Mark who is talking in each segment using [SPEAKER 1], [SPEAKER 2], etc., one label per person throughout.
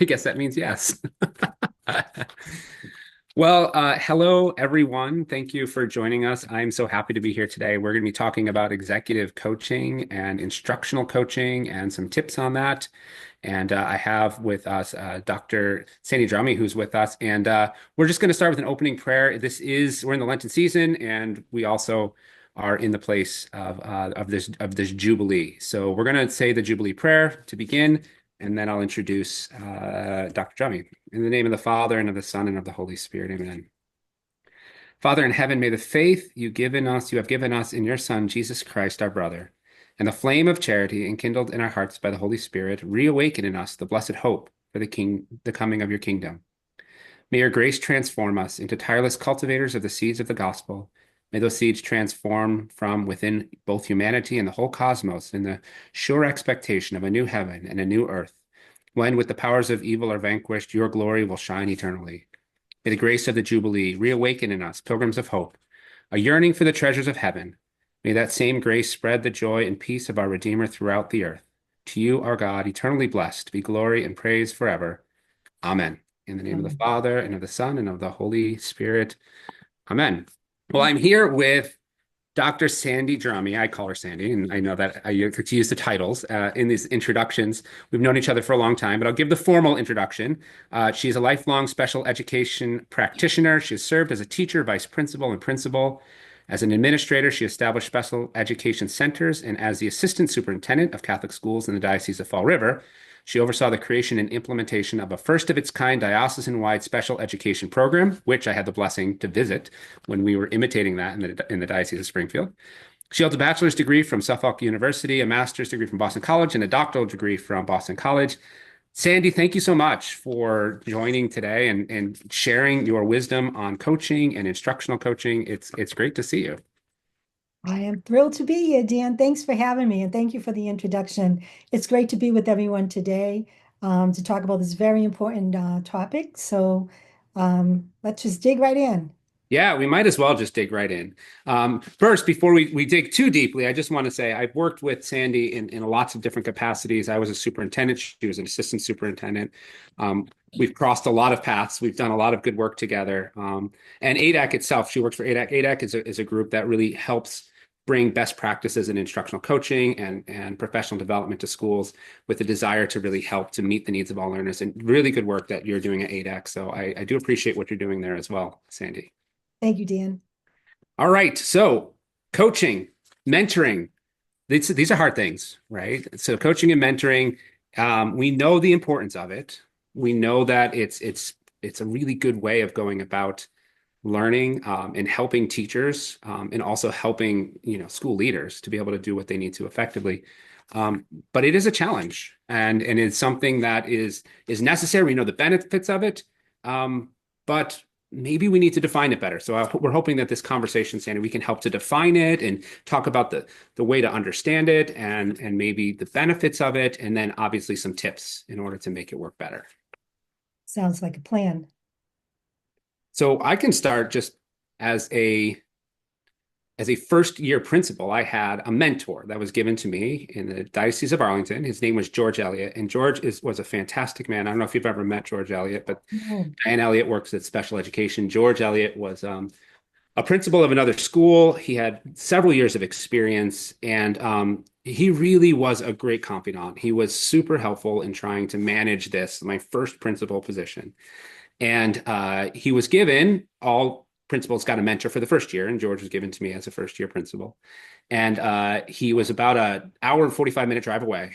[SPEAKER 1] I guess that means yes. Well, hello, everyone. Thank you for joining us. I'm so happy to be here today. We're going to be talking about executive coaching and instructional coaching and some tips on that. And I have with us Dr. Sandra Drummey, who's with us. And we're just going to start with an opening prayer. We're in the Lenten season, and we also are in the place of this Jubilee. So we're going to say the Jubilee prayer to begin, and then I'll introduce Dr. Drummey. In the name of the Father, and of the Son, and of the Holy Spirit, amen. Father in heaven, may the faith you have given us in your Son, Jesus Christ, our brother, and the flame of charity enkindled in our hearts by the Holy Spirit, reawaken in us the blessed hope for the coming of your kingdom. May your grace transform us into tireless cultivators of the seeds of the gospel. May those seeds transform from within both humanity and the whole cosmos in the sure expectation of a new heaven and a new earth, when, with the powers of evil are vanquished, your glory will shine eternally. May the grace of the Jubilee reawaken in us, pilgrims of hope, a yearning for the treasures of heaven. May that same grace spread the joy and peace of our Redeemer throughout the earth. To you, our God, eternally blessed, be glory and praise forever. Amen. In the name of the
[SPEAKER 2] Um,
[SPEAKER 1] Father, and of the Son, and of the Holy Spirit. Amen. Well, I'm here with Dr. Sandy Drummey. I call her Sandy, and I know that I like to use the titles in these introductions. We've known each other for a long time, but I'll give the formal introduction. She's a lifelong special education practitioner. She has served as a teacher, vice principal, and principal. As an administrator, she established special education centers, and as the assistant superintendent of Catholic schools in the Diocese of Fall River, she oversaw the creation and implementation of a first of its kind diocesan-wide special education program, which I had the blessing to visit when we were imitating that in the Diocese of Springfield. She holds a bachelor's degree from Suffolk University, a master's degree from Boston College, and a doctoral degree from Boston College. Sandy, thank you so much for joining today and sharing your wisdom on coaching and instructional coaching. It's great to see you.
[SPEAKER 2] I am thrilled to be here, Dan. Thanks for having me, and thank you for the introduction. It's great to be with everyone today to talk about this very important topic. So let's just dig right in.
[SPEAKER 1] Yeah, we might as well just dig right in. First, before we dig too deeply, I just want to say I've worked with Sandy in lots of different capacities. I was a superintendent, she was an assistant superintendent. We've crossed a lot of paths. We've done a lot of good work together. And ADAC itself, she works for ADAC. ADAC is a group that really helps bring best practices in instructional coaching and professional development to schools with the desire to really help to meet the needs of all learners. And really good work that you're doing at ADAC. So I do appreciate what you're doing there as well, Sandy.
[SPEAKER 2] Thank you, Dan.
[SPEAKER 1] All right. So coaching, mentoring, these are hard things, right? So coaching and mentoring, we know the importance of it. We know that it's a really good way of going about learning and helping teachers and also helping school leaders to be able to do what they need to effectively. But it is a challenge, and it's something that is necessary. We know the benefits of it, but maybe we need to define it better. So we're hoping that this conversation, Sandy, we can help to define it and talk about the way to understand it and maybe the benefits of it, and then obviously some tips in order to make it work better.
[SPEAKER 2] Sounds like a plan.
[SPEAKER 1] So I can start just as a first year principal. I had a mentor that was given to me in the Diocese of Arlington. His name was George Elliott, and George was a fantastic man. I don't know if you've ever met George Elliott, but
[SPEAKER 2] Oh,
[SPEAKER 1] Diane Elliott works at special education. George Elliott was a principal of another school. He had several years of experience, and he really was a great confidant. He was super helpful in trying to manage my first principal position. And he was given, all principals got a mentor for the first year, and George was given to me as a first year principal. And he was about an hour and 45-minute drive away.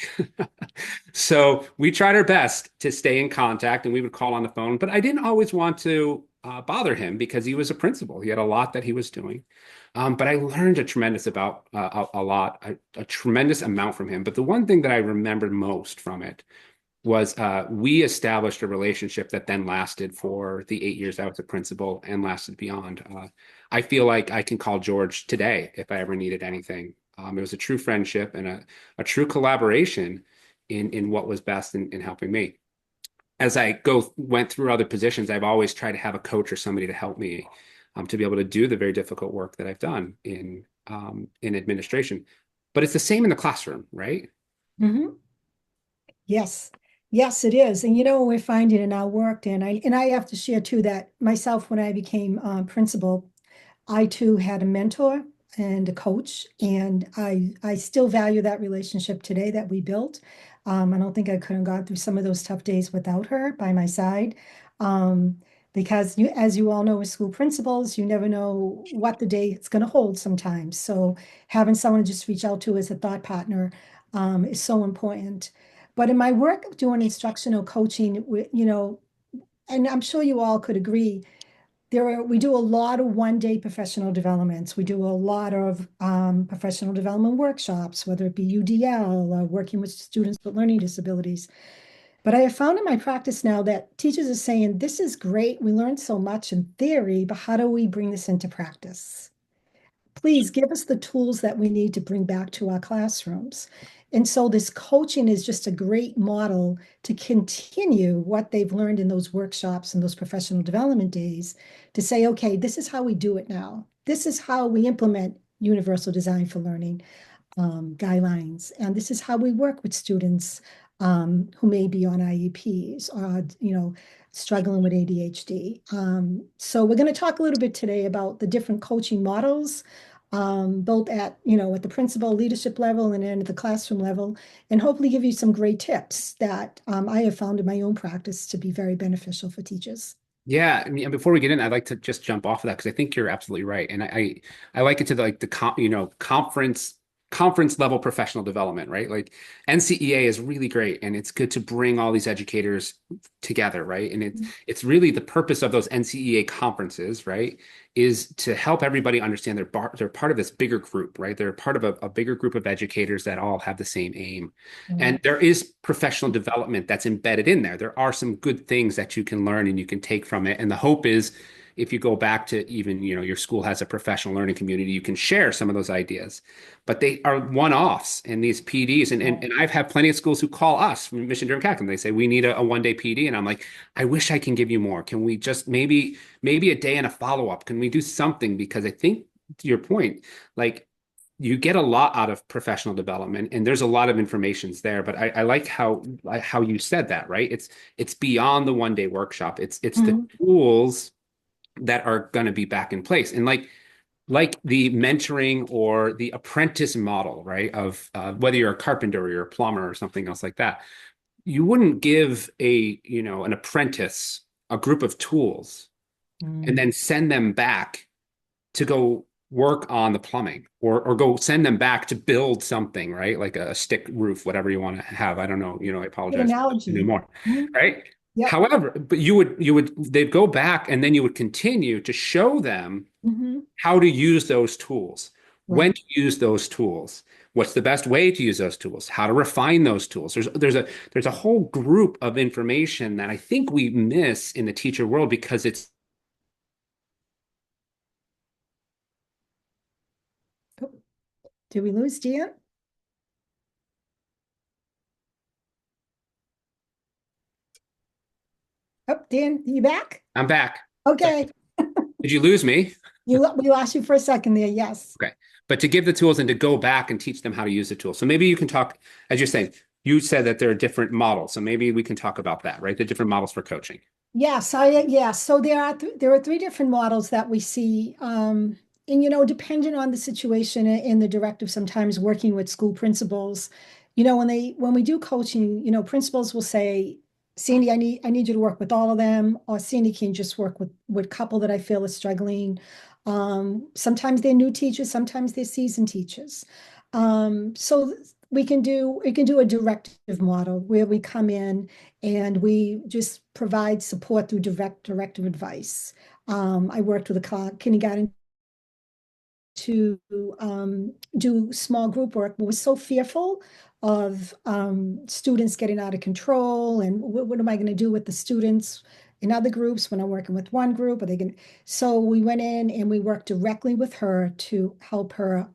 [SPEAKER 1] So we tried our best to stay in contact, and we would call on the phone, but I didn't always want to bother him because he was a principal. He had a lot that he was doing. But I learned a tremendous a tremendous amount from him. But the one thing that I remembered most from it was we established a relationship that then lasted for the 8 years I was a principal and lasted beyond. I feel like I can call George today if I ever needed anything. It was a true friendship and a true collaboration in what was best in helping me. As I went through other positions, I've always tried to have a coach or somebody to help me to be able to do the very difficult work that I've done in administration. But it's the same in the classroom, right?
[SPEAKER 2] hmm yes. Yes, it is. And we're finding in our work, and I have to share too that myself, when I became principal, I too had a mentor and a coach, and I still value that relationship today that we built. I don't think I could have gone through some of those tough days without her by my side. Um, because as you all know, as school principals, you never know what the day it's going to hold sometimes. So having someone to just reach out to as a thought partner, is so important. But in my work of doing instructional coaching, and I'm sure you all could agree, we do a lot of one-day professional developments. We do a lot of professional development workshops, whether it be UDL or working with students with learning disabilities. But I have found in my practice now that teachers are saying, this is great. We learned so much in theory, but how do we bring this into practice? Please give us the tools that we need to bring back to our classrooms. And so this coaching is just a great model to continue what they've learned in those workshops and those professional development days to say, okay, this is how we do it now. This is how we implement universal design for learning guidelines. And this is how we work with students who may be on IEPs or, struggling with ADHD. So we're going to talk a little bit today about the different coaching models, both at the principal leadership level and then at the classroom level, and hopefully give you some great tips that I have found in my own practice to be very beneficial for teachers.
[SPEAKER 1] Yeah, I mean, and before we get in, I'd like to just jump off of that because I think you're absolutely right, and I like it to conference level professional development, right? Like NCEA is really great, and it's good to bring all these educators together, right? And it's really the purpose of those NCEA conferences, right? Is to help everybody understand they're part of this bigger group, right? They're part of a bigger group of educators that all have the same aim.
[SPEAKER 2] Right.
[SPEAKER 1] And there is professional development that's embedded in there. There are some good things that you can learn and you can take from it. And the hope is if you go back to even, your school has a professional learning community, you can share some of those ideas. But they are one-offs in these PDs. And I've had plenty of schools who call us from Mission Durham Catholic. They say, we need a one-day PD. And I'm like, I wish I can give you more. Can we just maybe a day and a follow-up? Can we do something? Because I think to your point, like you get a lot out of professional development and there's a lot of informations there, but I like how you said that, right? It's beyond the one day workshop. It's the
[SPEAKER 2] Mhm.
[SPEAKER 1] tools that are going to be back in place. And like the mentoring or the apprentice model, right? Of whether you're a carpenter or you're a plumber or something else like that, you wouldn't give an apprentice a group of tools and
[SPEAKER 2] Mm.
[SPEAKER 1] then send them back to go work on the plumbing or go send them back to build something, right? Like a stick roof, whatever you want to have. I don't know, I
[SPEAKER 2] Good
[SPEAKER 1] apologize
[SPEAKER 2] analogy.
[SPEAKER 1] anymore,
[SPEAKER 2] Mhm.
[SPEAKER 1] right?
[SPEAKER 2] Yep.
[SPEAKER 1] However, but they'd go back and then you would continue to show them
[SPEAKER 2] Hmm.
[SPEAKER 1] how to use those tools, when
[SPEAKER 2] Right.
[SPEAKER 1] to use those tools, what's the best way to use those tools, how to refine those tools. There's a whole group of information that I think we miss in the teacher world because it's
[SPEAKER 2] Oh, did we lose Dan? Oh, Dan, you back?
[SPEAKER 1] I'm back.
[SPEAKER 2] Okay.
[SPEAKER 1] Did you lose me?
[SPEAKER 2] We lost you for a second there. Yes.
[SPEAKER 1] Okay. But to give the tools and to go back and teach them how to use the tools. So maybe you can talk, as you're saying, you said that there are different models. So maybe we can talk about that, right? The different models for coaching.
[SPEAKER 2] Yes, so there are three different models that we see. And depending on the situation and the directive, sometimes working with school principals, when we do coaching, principals will say, Sandy, I need you to work with all of them, or Sandy can just work with couple that I feel is struggling. Sometimes they're new teachers, sometimes they're seasoned teachers. So we can do a directive model where we come in and we just provide support through directive advice. I worked with a kindergarten to do small group work, but was so fearful of students getting out of control and what am I going to do with the students in other groups when I'm working with one group? Are they going? So we went in and we worked directly with her to help her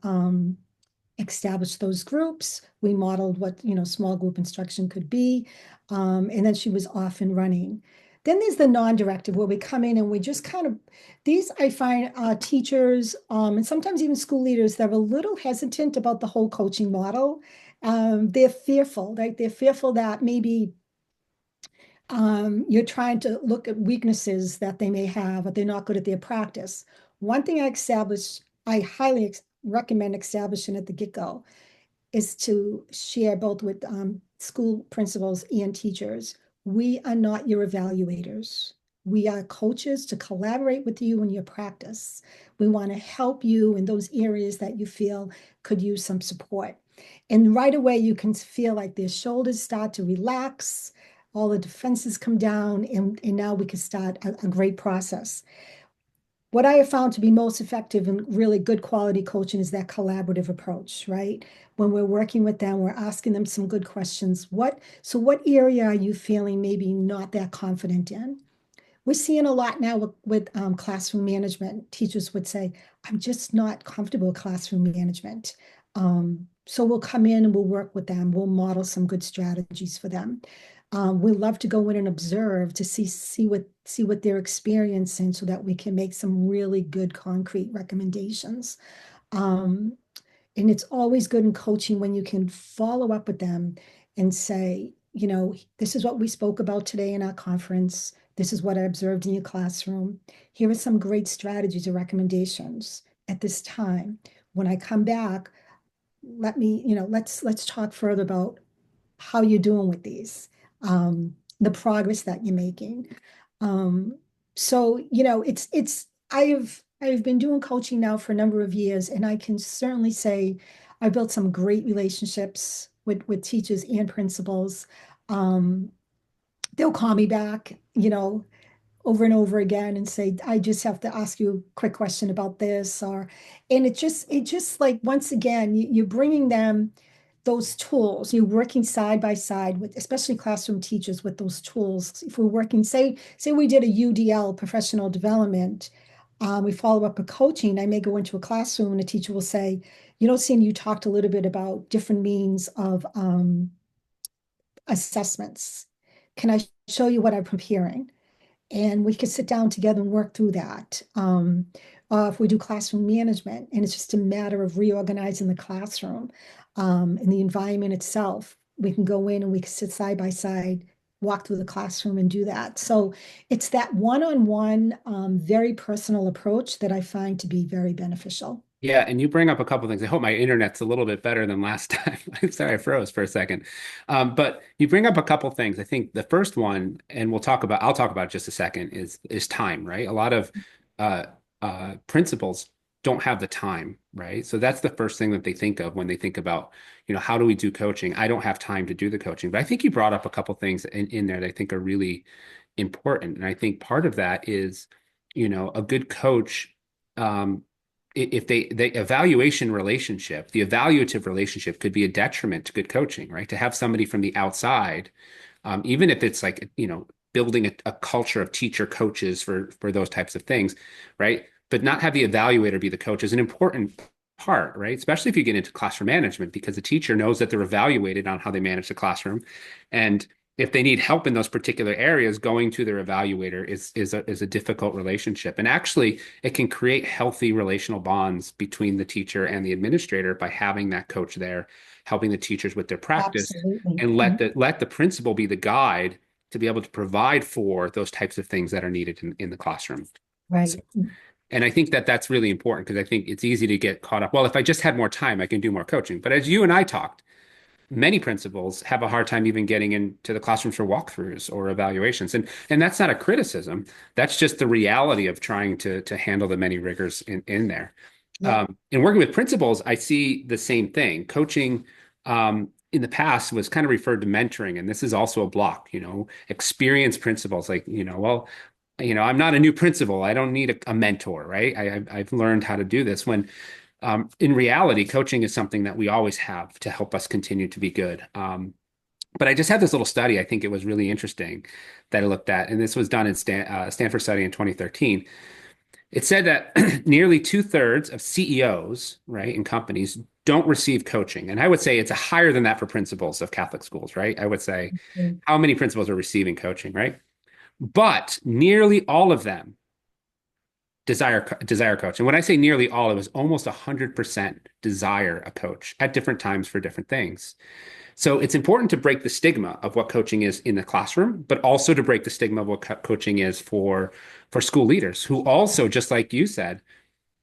[SPEAKER 2] established those groups. We modeled what, small group instruction could be. And then she was off and running. Then there's the non-directive where we come in and we just kind of, these I find teachers and sometimes even school leaders, they're a little hesitant about the whole coaching model. They're fearful, right? They're fearful that maybe you're trying to look at weaknesses that they may have, but they're not good at their practice. One thing I highly recommend establishing at the get-go is to share both with school principals and teachers. We are not your evaluators. We are coaches to collaborate with you in your practice. We want to help you in those areas that you feel could use some support. And right away, you can feel like their shoulders start to relax, all the defenses come down, and now we can start a great process. What I have found to be most effective and really good quality coaching is that collaborative approach, right? When we're working with them, we're asking them some good questions. What area are you feeling maybe not that confident in? We're seeing a lot now with classroom management. Teachers would say, I'm just not comfortable with classroom management. So we'll come in and we'll work with them. We'll model some good strategies for them. We love to go in and observe to see what they're experiencing so that we can make some really good concrete recommendations. Um, and it's always good in coaching when you can follow up with them and say, this is what we spoke about today in our conference. This is what I observed in your classroom. Here are some great strategies or recommendations at this time. When I come back, let's talk further about how you're doing with these, the progress that you're making. Um, I've been doing coaching now for a number of years, and I can certainly say I built some great relationships with teachers and principals. Um, they'll call me back, over and over again and say, I just have to ask you a quick question about this, and it just like, once again, you're bringing them those tools. You're working side by side with, especially classroom teachers, with those tools. If we're working, say we did a UDL, professional development, we follow up with coaching. I may go into a classroom and a teacher will say, Sandy, you talked a little bit about different means of assessments. Can I show you what I'm preparing? And we could sit down together and work through that. If we do classroom management, and it's just a matter of reorganizing the classroom and the environment itself, we can go in and we can sit side by side, walk through the classroom and do that. So it's that one-on-one, very personal approach that I find to be very beneficial.
[SPEAKER 1] Yeah, and you bring up a couple things. I hope my internet's a little bit better than last time. I'm sorry, I froze for a second. But you bring up a couple things. I think the first one, and I'll talk about it just a second, is time, right? A lot of uh, principals don't have the time, right? So that's the first thing that they think of when they think about, how do we do coaching? I don't have time to do the coaching. But I think you brought up a couple things in there that I think are really important. And I think part of that is, a good coach. If the evaluative relationship could be a detriment to good coaching, right? To have somebody from the outside, even if it's like, building a culture of teacher coaches for those types of things, right? But not have the evaluator be the coach is an important part, right? Especially if you get into classroom management, because the teacher knows that they're evaluated on how they manage the classroom. And if they need help in those particular areas, going to their evaluator is a difficult relationship. And actually, it can create healthy relational bonds between the teacher and the administrator by having that coach there, helping the teachers with their practice,
[SPEAKER 2] Absolutely.
[SPEAKER 1] and let the principal be the guide to be able to provide for those types of things that are needed in the classroom. So,
[SPEAKER 2] Right.
[SPEAKER 1] and I think that that's really important because I think it's easy to get caught up. Well, if I just had more time, I can do more coaching. But as you and I talked, many principals have a hard time even getting into the classrooms for walkthroughs or evaluations. And that's not a criticism. That's just the reality of trying to handle the many rigors in there.
[SPEAKER 2] Yep.
[SPEAKER 1] In working with principals, I see the same thing. Coaching in the past was kind of referred to mentoring, and this is also a block, experienced principals like, well, I'm not a new principal. I don't need a mentor, right? I've learned how to do this. When in reality, coaching is something that we always have to help us continue to be good. But I just had this little study. I think it was really interesting that I looked at, and this was done in Stanford study in 2013. It said that nearly two-thirds of CEOs, right, in companies don't receive coaching. And I would say it's a higher than that for principals of Catholic schools, right? I would say how many principals are receiving coaching, right? But nearly all of them desire coach. And when I say nearly all, it was almost 100% desire a coach at different times for different things. So it's important to break the stigma of what coaching is in the classroom, but also to break the stigma of what coaching is for school leaders who also, just like you said,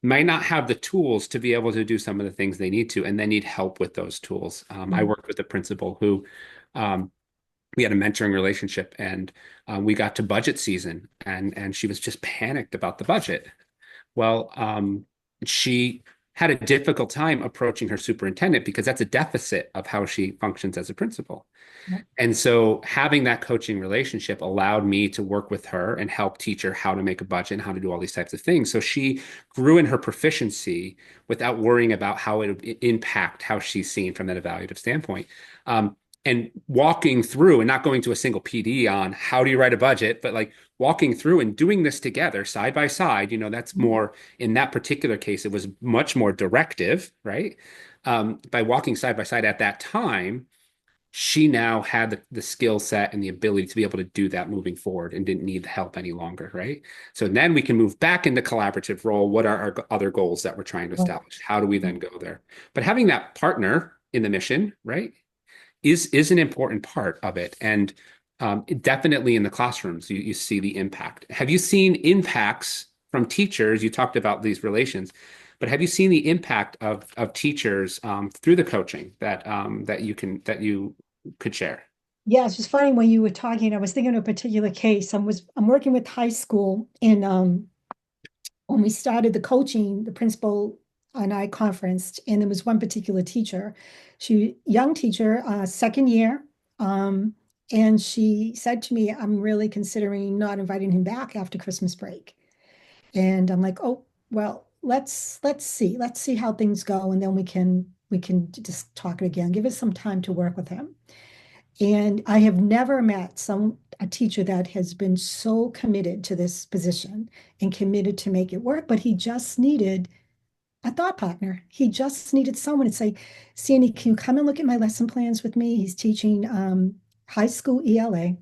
[SPEAKER 1] might not have the tools to be able to do some of the things they need to, and they need help with those tools. I
[SPEAKER 2] Mm.
[SPEAKER 1] worked with a principal who um, we had a mentoring relationship, and we got to budget season, and she was just panicked about the budget. Well, she had a difficult time approaching her superintendent because that's a deficit of how she functions as a principal.
[SPEAKER 2] Yep.
[SPEAKER 1] And so having that coaching relationship allowed me to work with her and help teach her how to make a budget and how to do all these types of things. So she grew in her proficiency without worrying about how it would impact how she's seen from that evaluative standpoint. And walking through and not going to a single PD on how do you write a budget, but like walking through and doing this together side by side, that's more in that particular case, it was much more directive, right? By walking side by side at that time, she now had the skill set and the ability to be able to do that moving forward and didn't need the help any longer, right? So then we can move back into collaborative role. What are our other goals that we're trying to
[SPEAKER 2] Right.
[SPEAKER 1] establish? How do we then go there? But having that partner in the mission, right, is an important part of it. And definitely in the classrooms, you see the impact. Have you seen impacts from teachers? You talked about these relations, but have you seen the impact of teachers through the coaching that you could share?
[SPEAKER 2] Yeah, it's just funny when you were talking, I was thinking of a particular case. I'm working with high school and when we started the coaching, the principal and I conferenced, and there was one particular teacher, young teacher, second year, um, and she said to me, "I'm really considering not inviting him back after Christmas break." And I'm like, "Oh, well, let's see how things go, and then we can just talk it again. Give us some time to work with him." And I have never met a teacher that has been so committed to this position and committed to make it work, but he just needed a thought partner. He just needed someone to say, Sandy, can you come and look at my lesson plans with me? He's teaching high school ELA,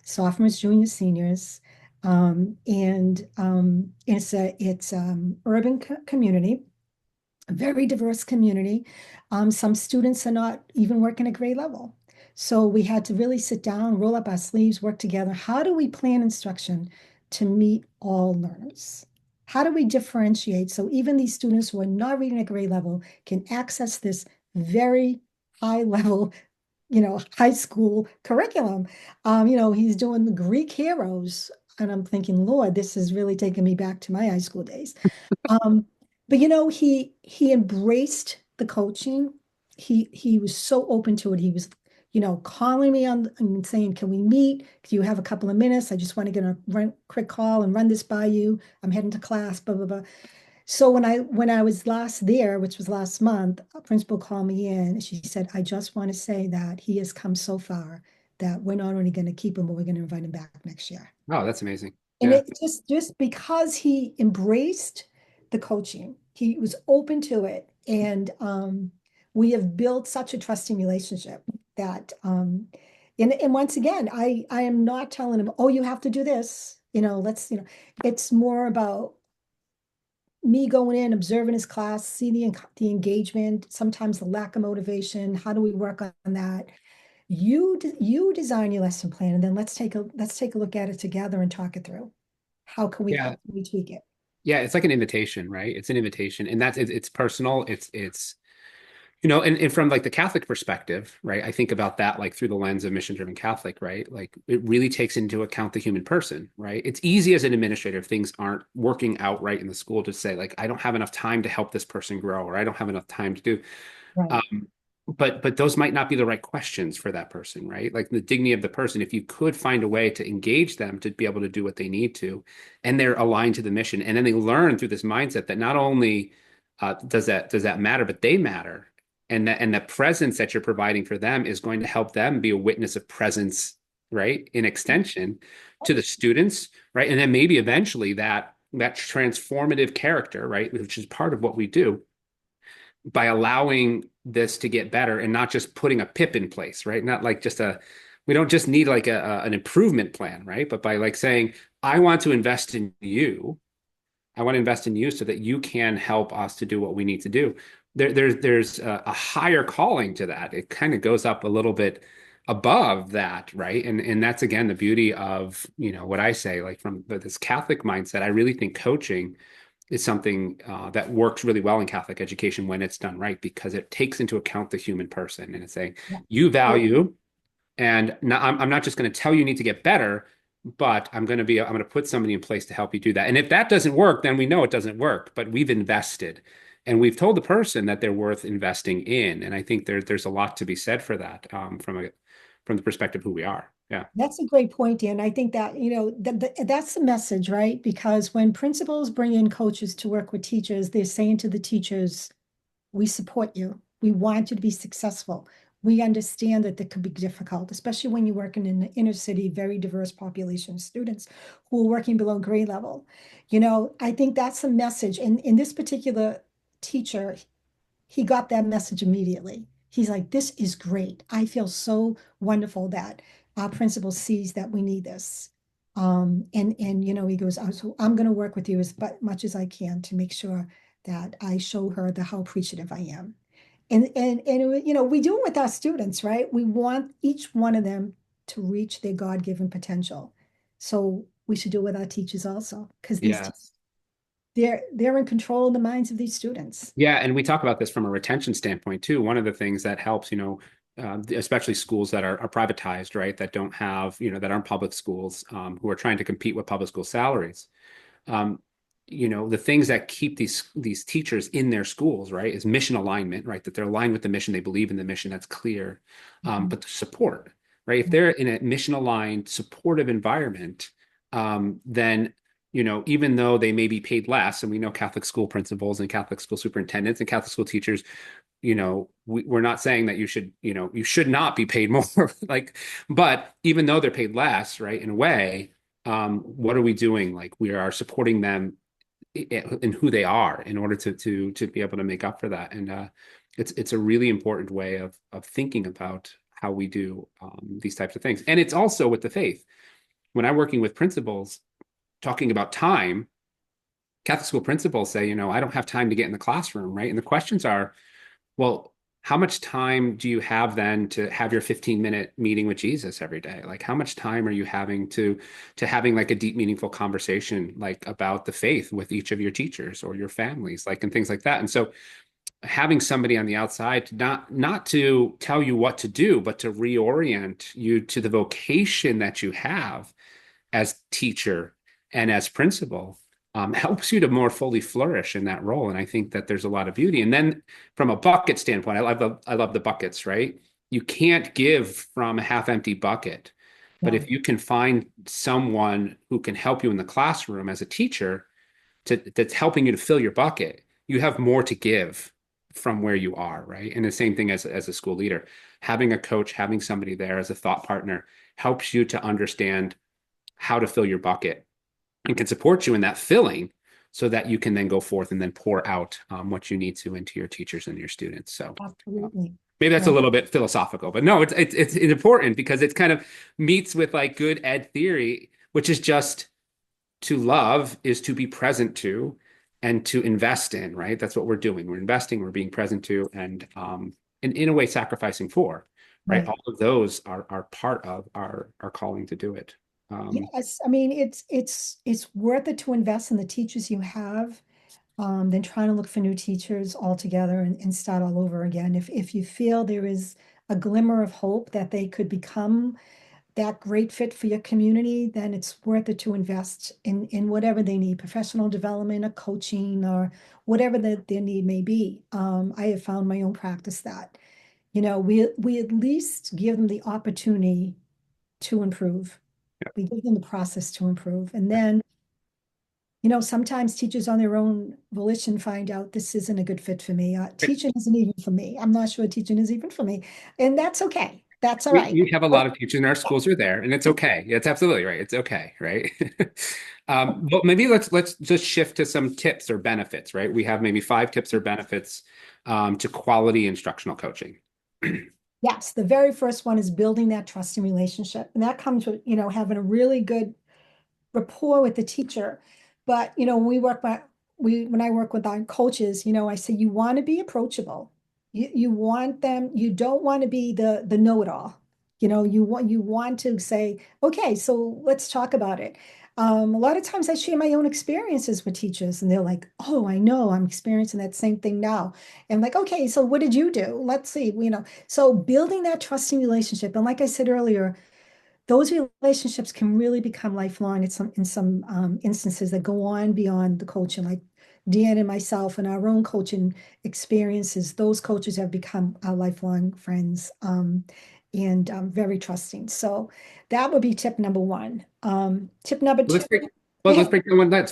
[SPEAKER 2] sophomores, juniors, seniors. And it's urban community, a very diverse community. Some students are not even working at grade level. So we had to really sit down, roll up our sleeves, work together. How do we plan instruction to meet all learners? How do we differentiate so even these students who are not reading at grade level can access this very high level, high school curriculum? He's doing the Greek heroes, and I'm thinking, Lord, this is really taking me back to my high school days. Um, but he embraced the coaching. He was so open to it. He was, calling me on and saying, "Can we meet? Do you have a couple of minutes? I just want to get a quick call and run this by you. I'm heading to class, blah, blah, blah." So when I was last there, which was last month, a principal called me in and she said, "I just want to say that he has come so far that we're not only going to keep him, but we're going to invite him back next year."
[SPEAKER 1] Oh, that's amazing.
[SPEAKER 2] And
[SPEAKER 1] Yeah.
[SPEAKER 2] it just because he embraced the coaching, he was open to it, and we have built such a trusting relationship that and once again, I am not telling him, "Oh, you have to do this." It's more about me going in, observing his class, see the engagement, sometimes the lack of motivation. How do we work on that? You design your lesson plan, and then let's take a look at it together and talk it through. How
[SPEAKER 1] Yeah.
[SPEAKER 2] can we tweak it?
[SPEAKER 1] Yeah, it's like an invitation, right? It's an invitation, and it's personal. It's and from like the Catholic perspective, right? I think about that like through the lens of mission-driven Catholic, right? Like it really takes into account the human person, right? It's easy as an administrator if things aren't working out right in the school to say like I don't have enough time to help this person grow, or I don't have enough time to do.
[SPEAKER 2] Right.
[SPEAKER 1] But those might not be the right questions for that person, right? Like the dignity of the person. If you could find a way to engage them to be able to do what they need to, and they're aligned to the mission, and then they learn through this mindset that not only does that matter, but they matter, and the presence that you're providing for them is going to help them be a witness of presence, right? In extension to the students, right? And then maybe eventually that transformative character, right, which is part of what we do by allowing this to get better and not just putting a PIP in place, right? Not like we don't just need like an improvement plan, right? But by like saying, I want to invest in you I want to invest in you so that you can help us to do what we need to do. There's a higher calling to that. It kind of goes up a little bit above that, right? And that's again the beauty of, what I say, like from this Catholic mindset. I really think coaching is something that works really well in Catholic education when it's done right, because it takes into account the human person and it's saying
[SPEAKER 2] Yeah.
[SPEAKER 1] you
[SPEAKER 2] Well,
[SPEAKER 1] value, and I'm not just going to tell you need to get better, but I'm going to put somebody in place to help you do that. And if that doesn't work, then we know it doesn't work, but we've invested and we've told the person that they're worth investing in. And I think there's a lot to be said for that, from the perspective of who we are. Yeah.
[SPEAKER 2] that's a great point, Dan. I think that, that's the message, right? Because when principals bring in coaches to work with teachers, they're saying to the teachers, we support you. We want you to be successful. We understand that could be difficult, especially when you're working in the inner city, very diverse population of students who are working below grade level. I think that's the message. And in this particular teacher, he got that message immediately. He's like, this is great. I feel so wonderful that our principal sees that we need this. And he goes, so I'm going to work with you as much as I can to make sure that I show her how appreciative I am. And we do it with our students, right? We want each one of them to reach their God-given potential. So we should do it with our teachers also, because
[SPEAKER 1] Yes.
[SPEAKER 2] they're in control of the minds of these students.
[SPEAKER 1] Yeah, and we talk about this from a retention standpoint too. One of the things that helps, especially schools that are privatized, right, that don't have, that aren't public schools, who are trying to compete with public school salaries. Um, the things that keep these teachers in their schools, right, is mission alignment, right, that they're aligned with the mission, they believe in the mission, that's clear.
[SPEAKER 2] Mhm.
[SPEAKER 1] But the support, right, if they're in a mission aligned, supportive environment, then even though they may be paid less, and we know Catholic school principals and Catholic school superintendents and Catholic school teachers, we're not saying that you should not be paid more, like, but even though they're paid less, right, in a way, what are we doing? Like, we are supporting them in who they are in order to be able to make up for that. And it's a really important way of thinking about how we do these types of things. And it's also with the faith. When I'm working with principals, talking about time, Catholic school principals say, I don't have time to get in the classroom, right? And the questions are, well, how much time do you have then to have your 15-minute meeting with Jesus every day? Like, how much time are you having to having like a deep, meaningful conversation, like about the faith with each of your teachers or your families, like, and things like that. And so having somebody on the outside, not to tell you what to do, but to reorient you to the vocation that you have as teacher and as principal, helps you to more fully flourish in that role. And I think that there's a lot of beauty. And then from a bucket standpoint, I love the buckets, right? You can't give from a half empty bucket. But
[SPEAKER 2] Yeah,
[SPEAKER 1] if you can find someone who can help you in the classroom as a teacher that's helping you to fill your bucket, you have more to give from where you are, right? And the same thing as a school leader. Having a coach, having somebody there as a thought partner helps you to understand how to fill your bucket and can support you in that filling so that you can then go forth and then pour out what you need to into your teachers and your students. So uh,
[SPEAKER 2] absolutely.
[SPEAKER 1] maybe that's a
[SPEAKER 2] Right.
[SPEAKER 1] little bit philosophical, but no, it's important because it's kind of meets with like good ed theory, which is just to love is to be present to and to invest in, right? That's what we're doing. We're investing, we're being present to, and in a way sacrificing for, right?
[SPEAKER 2] Right.
[SPEAKER 1] All of those are part of our calling to do it. Um,
[SPEAKER 2] Yes, I mean it's worth it to invest in the teachers you have, than trying to look for new teachers altogether and start all over again. If you feel there is a glimmer of hope that they could become that great fit for your community, then it's worth it to invest in whatever they need, professional development or coaching or whatever their need may be. I have found my own practice that, we at least give them the opportunity to improve. We give them the process to improve. And then, sometimes teachers on their own volition find out this isn't a good fit for me. Teaching isn't even for me. I'm not sure teaching is even for me. And that's okay. That's all right.
[SPEAKER 1] we have a lot of teachers in our schools are there, and it's okay. It's absolutely right. It's okay, right? But maybe let's just shift to some tips or benefits, right? We have maybe 5 tips or benefits to quality instructional coaching.
[SPEAKER 2] Yes, the very first one is building that trusting relationship. And that comes with, having a really good rapport with the teacher. But when when I work with our coaches, I say you want to be approachable. You want them, you don't want to be the know-it-all. You want to say, okay, so let's talk about it. A lot of times I share my own experiences with teachers, and they're like, oh, I know, I'm experiencing that same thing now. And I'm like, okay, so what did you do? Let's see, So building that trusting relationship. And like I said earlier, those relationships can really become lifelong in some instances that go on beyond the coaching. Like Dan and myself and our own coaching experiences, those coaches have become our lifelong friends, and very trusting. So that would be tip number one. Tip number two,
[SPEAKER 1] Let's break
[SPEAKER 2] go
[SPEAKER 1] let's
[SPEAKER 2] ahead.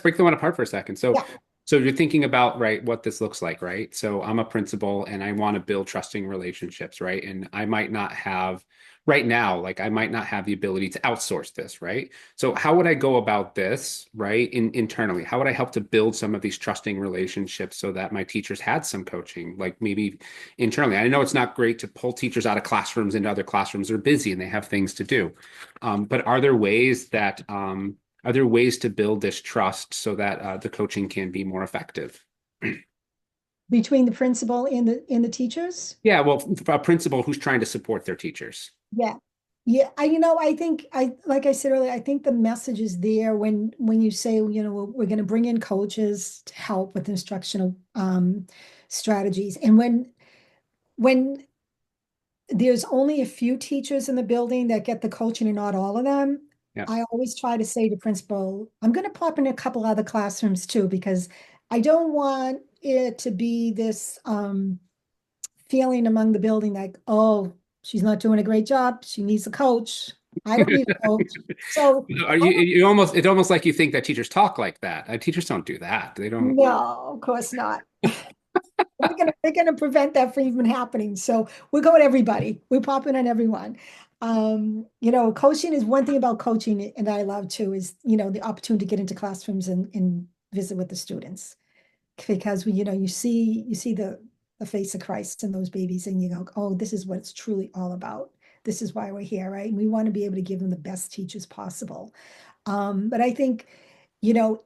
[SPEAKER 1] break the one apart for a second.
[SPEAKER 2] Yeah.
[SPEAKER 1] So you're thinking about, right, what this looks like, right? So I'm a principal and I want to build trusting relationships, right? And I might not have right now, like I might not have the ability to outsource this, right? So how would I go about this, right? Internally, how would I help to build some of these trusting relationships so that my teachers had some coaching, like maybe internally? I know it's not great to pull teachers out of classrooms into other classrooms. They're busy and they have things to do. But are there ways to build this trust so that the coaching can be more effective?
[SPEAKER 2] Between the principal and the teachers.
[SPEAKER 1] Yeah, well, a principal who's trying to support their teachers.
[SPEAKER 2] Yeah. Yeah, I think like I said earlier, I think the message is there when you say, we're going to bring in coaches to help with instructional strategies. And when there's only a few teachers in the building that get the coaching and not all of them,
[SPEAKER 1] Yeah.
[SPEAKER 2] I always try to say to principal, I'm going to pop in a couple other classrooms too, because I don't want it to be this feeling among the building like, oh, she's not doing a great job. She needs a coach. I don't need a coach. So,
[SPEAKER 1] Are you almost it's almost like you think that teachers talk like that. Teachers don't do that. They don't.
[SPEAKER 2] no, of course not. We're gonna prevent that from even happening. So we're going everybody. We're popping on everyone. Coaching is one thing about coaching, and I love too, is the opportunity to get into classrooms and visit with the students. Because you see the face of Christ in those babies, and you go, oh, this is what it's truly all about. This is why we're here, right? And we want to be able to give them the best teachers possible. But I think, you know,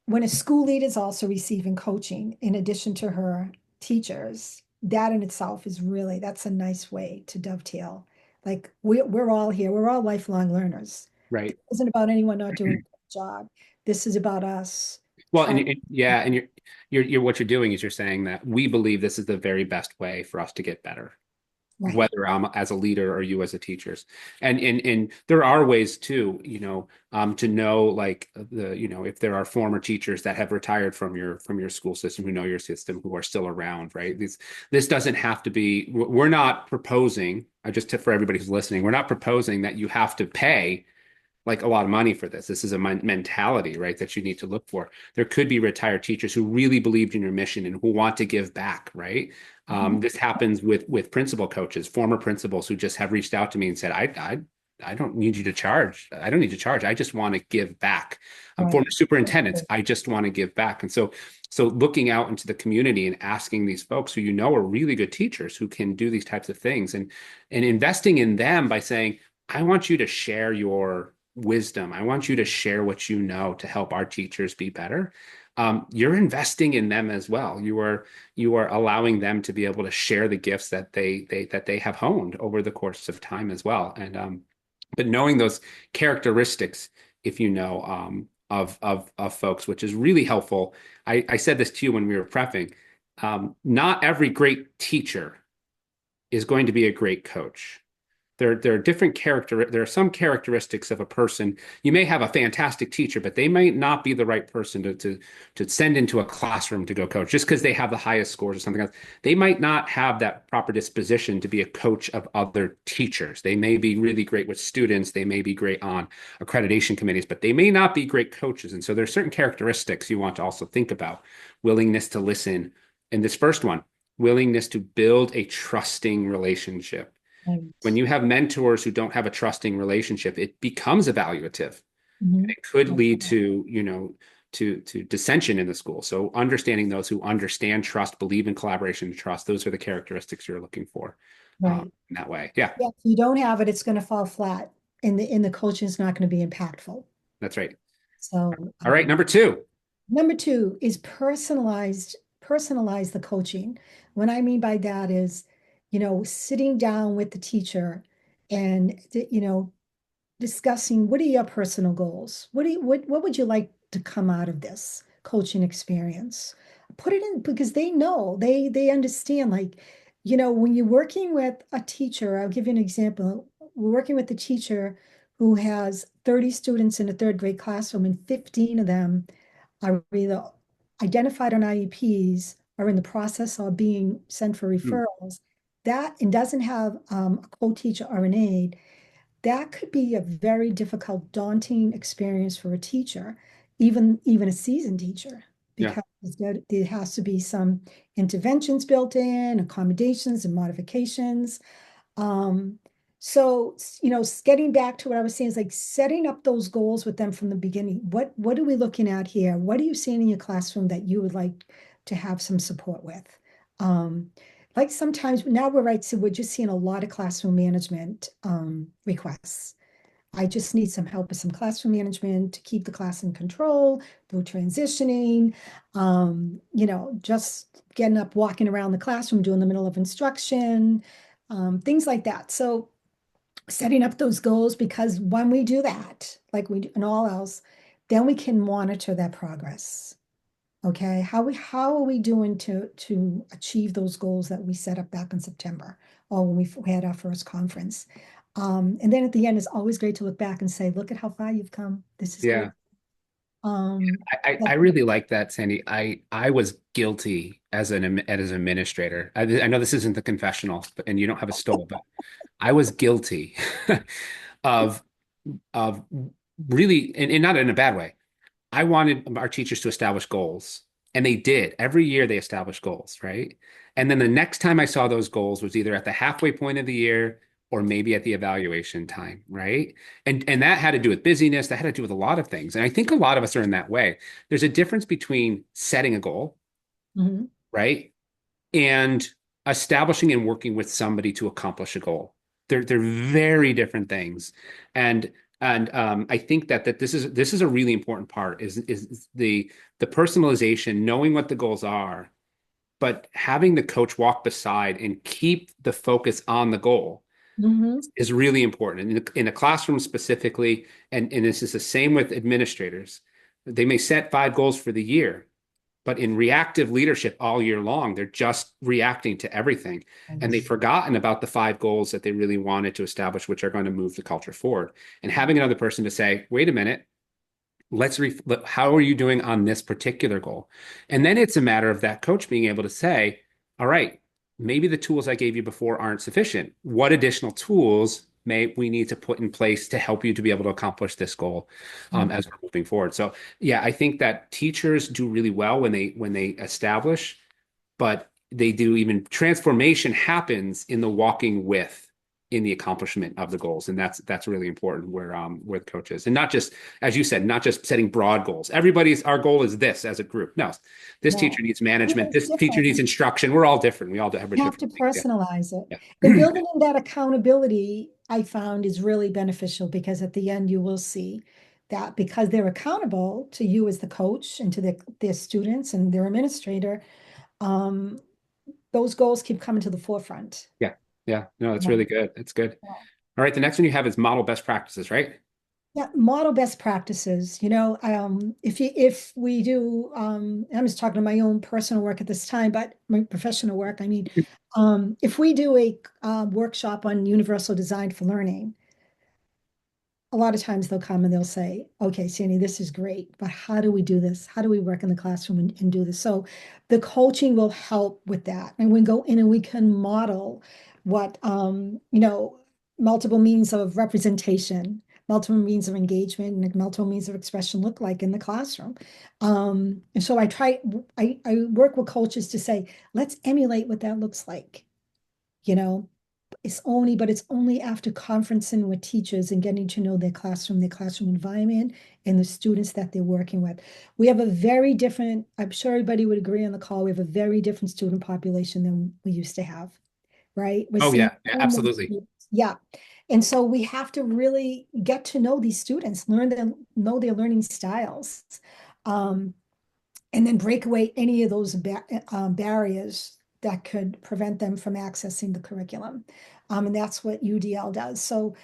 [SPEAKER 2] when a school leader is also receiving coaching in addition to her teachers, that in itself is really, that's a nice way to dovetail. Like we're all here, we're all lifelong learners. This
[SPEAKER 1] Right.
[SPEAKER 2] isn't about anyone not doing a good job. This is about us
[SPEAKER 1] Well,
[SPEAKER 2] trying.
[SPEAKER 1] yeah, and you're what you're doing is you're saying that we believe this is the very best way for us to get better,
[SPEAKER 2] Right.
[SPEAKER 1] whether I'm as a leader or you as a teachers. And there are ways too, to know, like, if there are former teachers that have retired from your school system, who know your system, who are still around, right? This doesn't have to be, we're not proposing, for everybody who's listening, we're not proposing that you have to pay like a lot of money for this. This is a mentality, right, that you need to look for. There could be retired teachers who really believed in your mission and who want to give back, right?
[SPEAKER 2] Mhm.
[SPEAKER 1] This happens with principal coaches, former principals who just have reached out to me and said, I don't need you to charge. I don't need to charge. I just want to give back.
[SPEAKER 2] Right.
[SPEAKER 1] Former superintendents, I just want to give back. And so looking out into the community and asking these folks who are really good teachers who can do these types of things, and investing in them by saying, I want you to share your wisdom. I want you to share what you know to help our teachers be better. You're investing in them as well. You are allowing them to be able to share the gifts that they have honed over the course of time as well. And but knowing those characteristics, if you know, of folks, which is really helpful. I said this to you when we were prepping. Not every great teacher is going to be a great coach. There are different there are some characteristics of a person. You may have a fantastic teacher, but they might not be the right person to send into a classroom to go coach just because they have the highest scores or something else. They might not have that proper disposition to be a coach of other teachers. They may be really great with students, they may be great on accreditation committees, but they may not be great coaches. And so there's certain characteristics you want to also think about. Willingness to listen. And this first one, willingness to build a trusting relationship. When
[SPEAKER 2] Right.
[SPEAKER 1] you have mentors who don't have a trusting relationship, it becomes evaluative.
[SPEAKER 2] Mhm.
[SPEAKER 1] It could
[SPEAKER 2] That's
[SPEAKER 1] lead
[SPEAKER 2] right.
[SPEAKER 1] to, to dissension in the school. So understanding those who understand trust, believe in collaboration and trust, those are the characteristics you're looking for,
[SPEAKER 2] Right.
[SPEAKER 1] in that way. Yeah,
[SPEAKER 2] Yeah, if you don't have it, it's going to fall flat, and the coaching is not going to be impactful.
[SPEAKER 1] that's right.
[SPEAKER 2] So,
[SPEAKER 1] All right, number two.
[SPEAKER 2] Number two is personalize the coaching. What I mean by that is, sitting down with the teacher and, discussing what are your personal goals? What would you like to come out of this coaching experience? Put it in because they know, they understand like, when you're working with a teacher, I'll give you an example. We're working with a teacher who has 30 students in a third grade classroom, and 15 of them are either identified on IEPs or in the process of being sent for
[SPEAKER 1] Mm,
[SPEAKER 2] referrals. That and doesn't have a co-teacher or an aide, that could be a very difficult, daunting experience for a teacher, even a seasoned teacher,
[SPEAKER 1] yeah,
[SPEAKER 2] because there has to be some interventions built in, accommodations and modifications. Um, so, getting back to what I was saying is like setting up those goals with them from the beginning. What are we looking at here? What are you seeing in your classroom that you would like to have some support with? Um, like sometimes now we're right, so we're just seeing a lot of classroom management requests. I just need some help with some classroom management to keep the class in control through transitioning, just getting up, walking around the classroom, doing the middle of instruction, things like that. So setting up those goals, because when we do that, like we do in all else, then we can monitor that progress. Okay, how are we doing to achieve those goals that we set up back in September or when we had our first conference? And then at the end, it's always great to look back and say, look at how far you've come. This is
[SPEAKER 1] yeah.
[SPEAKER 2] great. Um,
[SPEAKER 1] I
[SPEAKER 2] but
[SPEAKER 1] really like that, Sandy. I was guilty as an administrator. I know this isn't the confessional, and you don't have a stole, but I was guilty of of really, and not in a bad way. I wanted our teachers to establish goals, and they did. Every year they established goals, right? And then the next time I saw those goals was either at the halfway point of the year or maybe at the evaluation time, right? And that had to do with busyness, that had to do with a lot of things. And I think a lot of us are in that way. There's a difference between setting a goal,
[SPEAKER 2] mhm,
[SPEAKER 1] right? And establishing and working with somebody to accomplish a goal. They're very different things. And I think that this is a really important part is the personalization, knowing what the goals are, but having the coach walk beside and keep the focus on the goal
[SPEAKER 2] mhm,
[SPEAKER 1] is really important. In a classroom specifically, and this is the same with administrators, they may set 5 goals for the year, but in reactive leadership all year long, they're just reacting to everything. And they've
[SPEAKER 2] yes,
[SPEAKER 1] forgotten about the 5 goals that they really wanted to establish, which are going to move the culture forward. And having another person to say, wait a minute, how are you doing on this particular goal? And then it's a matter of that coach being able to say, all right, maybe the tools I gave you before aren't sufficient. What additional tools may we need to put in place to help you to be able to accomplish this goal
[SPEAKER 2] mhm,
[SPEAKER 1] as we're moving forward? So yeah, I think that teachers do really well when they establish, but they do even transformation happens in the walking with in the accomplishment of the goals, and that's really important where the coach is, and not just, as you said, not just setting broad goals. Everybody's our goal is this as a group. No, this teacher
[SPEAKER 2] no,
[SPEAKER 1] needs management,
[SPEAKER 2] everyone's
[SPEAKER 1] this teacher needs
[SPEAKER 2] different.
[SPEAKER 1] instruction. We're all different. We all have
[SPEAKER 2] You have to
[SPEAKER 1] different things. Yeah,
[SPEAKER 2] personalize it. And
[SPEAKER 1] yeah.
[SPEAKER 2] building in that accountability, I found is really beneficial because at the end you will see that because they're accountable to you as the coach and to their students and their administrator, um, those goals keep coming to the forefront.
[SPEAKER 1] Yeah, yeah. No, that's
[SPEAKER 2] Yeah.
[SPEAKER 1] really good. That's good. All right, the next one you have is model best practices, right?
[SPEAKER 2] Yeah, model best practices. If we do, I'm just talking to my own personal work at this time, but my professional work, I mean, if we do a workshop on universal design for learning, a lot of times they'll come and they'll say, okay, Sandy, this is great, but how do we do this? How do we work in the classroom and do this? So the coaching will help with that. And we go in and we can model what, multiple means of representation, multiple means of engagement, and multiple means of expression look like in the classroom. And so I work with coaches to say, let's emulate what that looks like, you know, but it's only after conferencing with teachers and getting to know their classroom environment, and the students that they're working with. We have a very different, I'm sure everybody would agree on the call, we have a very different student population than we used to have, right? We're
[SPEAKER 1] Oh
[SPEAKER 2] seeing
[SPEAKER 1] yeah, yeah,
[SPEAKER 2] so many
[SPEAKER 1] absolutely.
[SPEAKER 2] students. Yeah. And so we have to really get to know these students, know their learning styles. Um, and then break away any of those barriers that could prevent them from accessing the curriculum. And that's what UDL does. So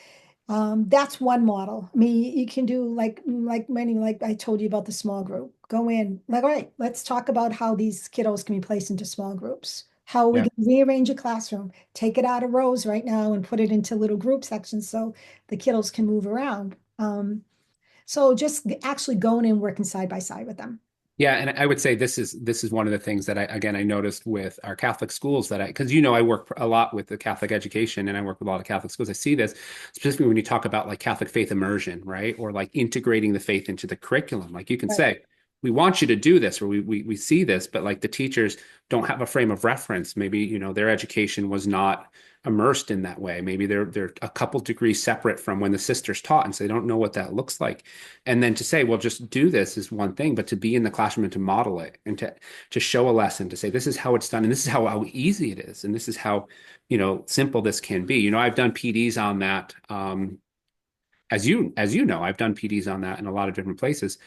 [SPEAKER 2] that's one model. I mean, you can do like many, like I told you about the small group. Go in, like, all right, let's talk about how these kiddos can be placed into small groups. How we
[SPEAKER 1] Yeah.
[SPEAKER 2] can rearrange a classroom, take it out of rows right now and put it into little group sections so the kiddos can move around. So just actually going and working side by side with them.
[SPEAKER 1] Yeah, and I would say this is one of the things that I noticed with our Catholic schools that because I work a lot with the Catholic education and I work with a lot of Catholic schools. I see this specifically when you talk about like Catholic faith immersion, right? Or like integrating the faith into the curriculum. Like you can
[SPEAKER 2] Right.
[SPEAKER 1] say, we want you to do this, or we see this, but like the teachers don't have a frame of reference. Maybe, their education was not immersed in that way. Maybe they're a couple degrees separate from when the sisters taught, and so they don't know what that looks like. And then to say, well, just do this is one thing, but to be in the classroom and to model it and to show a lesson, to say this is how it's done, and this is how easy it is, and this is how simple this can be. I've done PDs on that. As you know, I've done PDs on that in a lot of different places.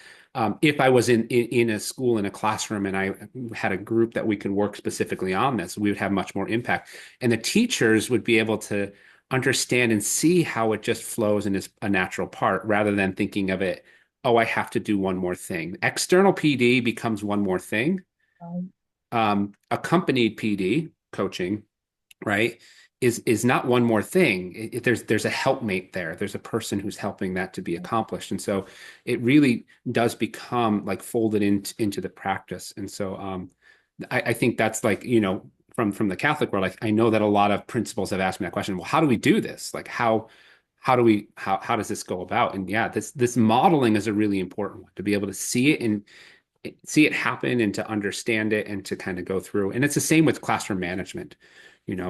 [SPEAKER 1] If I was in a school in a classroom and I had a group that we could work specifically on this, we would have much more impact, and the teachers would be able to understand and see how it just flows and is a natural part, rather than thinking of it, oh, I have to do one more thing. External PD becomes one more thing.
[SPEAKER 2] Um,
[SPEAKER 1] Accompanied PD coaching, right, is not one more thing. There's a helpmate there. There's a person who's helping that to be accomplished, and so it really does become like folded into the practice. And so I think that's like from the Catholic world. I know that a lot of principals have asked me that question. Well, how do we do this? Like how does this go about? And yeah, this modeling is a really important one, to be able to see it and see it happen and to understand it and to kind of go through. And it's the same with classroom management,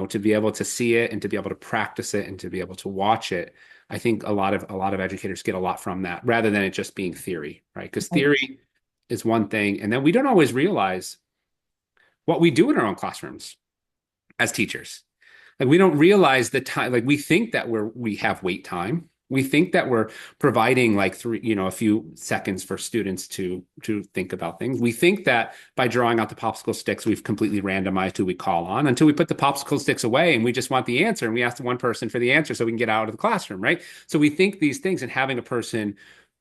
[SPEAKER 1] to be able to see it and to be able to practice it and to be able to watch it. I think a lot of educators get a lot from that, rather than it just being theory, right? Because
[SPEAKER 2] right.
[SPEAKER 1] theory is one thing, and then we don't always realize what we do in our own classrooms as teachers. Like we don't realize the time. Like we think that we have wait time. We think that we're providing like a few seconds for students to think about things. We think that by drawing out the popsicle sticks, we've completely randomized who we call on, until we put the popsicle sticks away and we just want the answer, and we ask one person for the answer so we can get out of the classroom, right? So we think these things, and having a person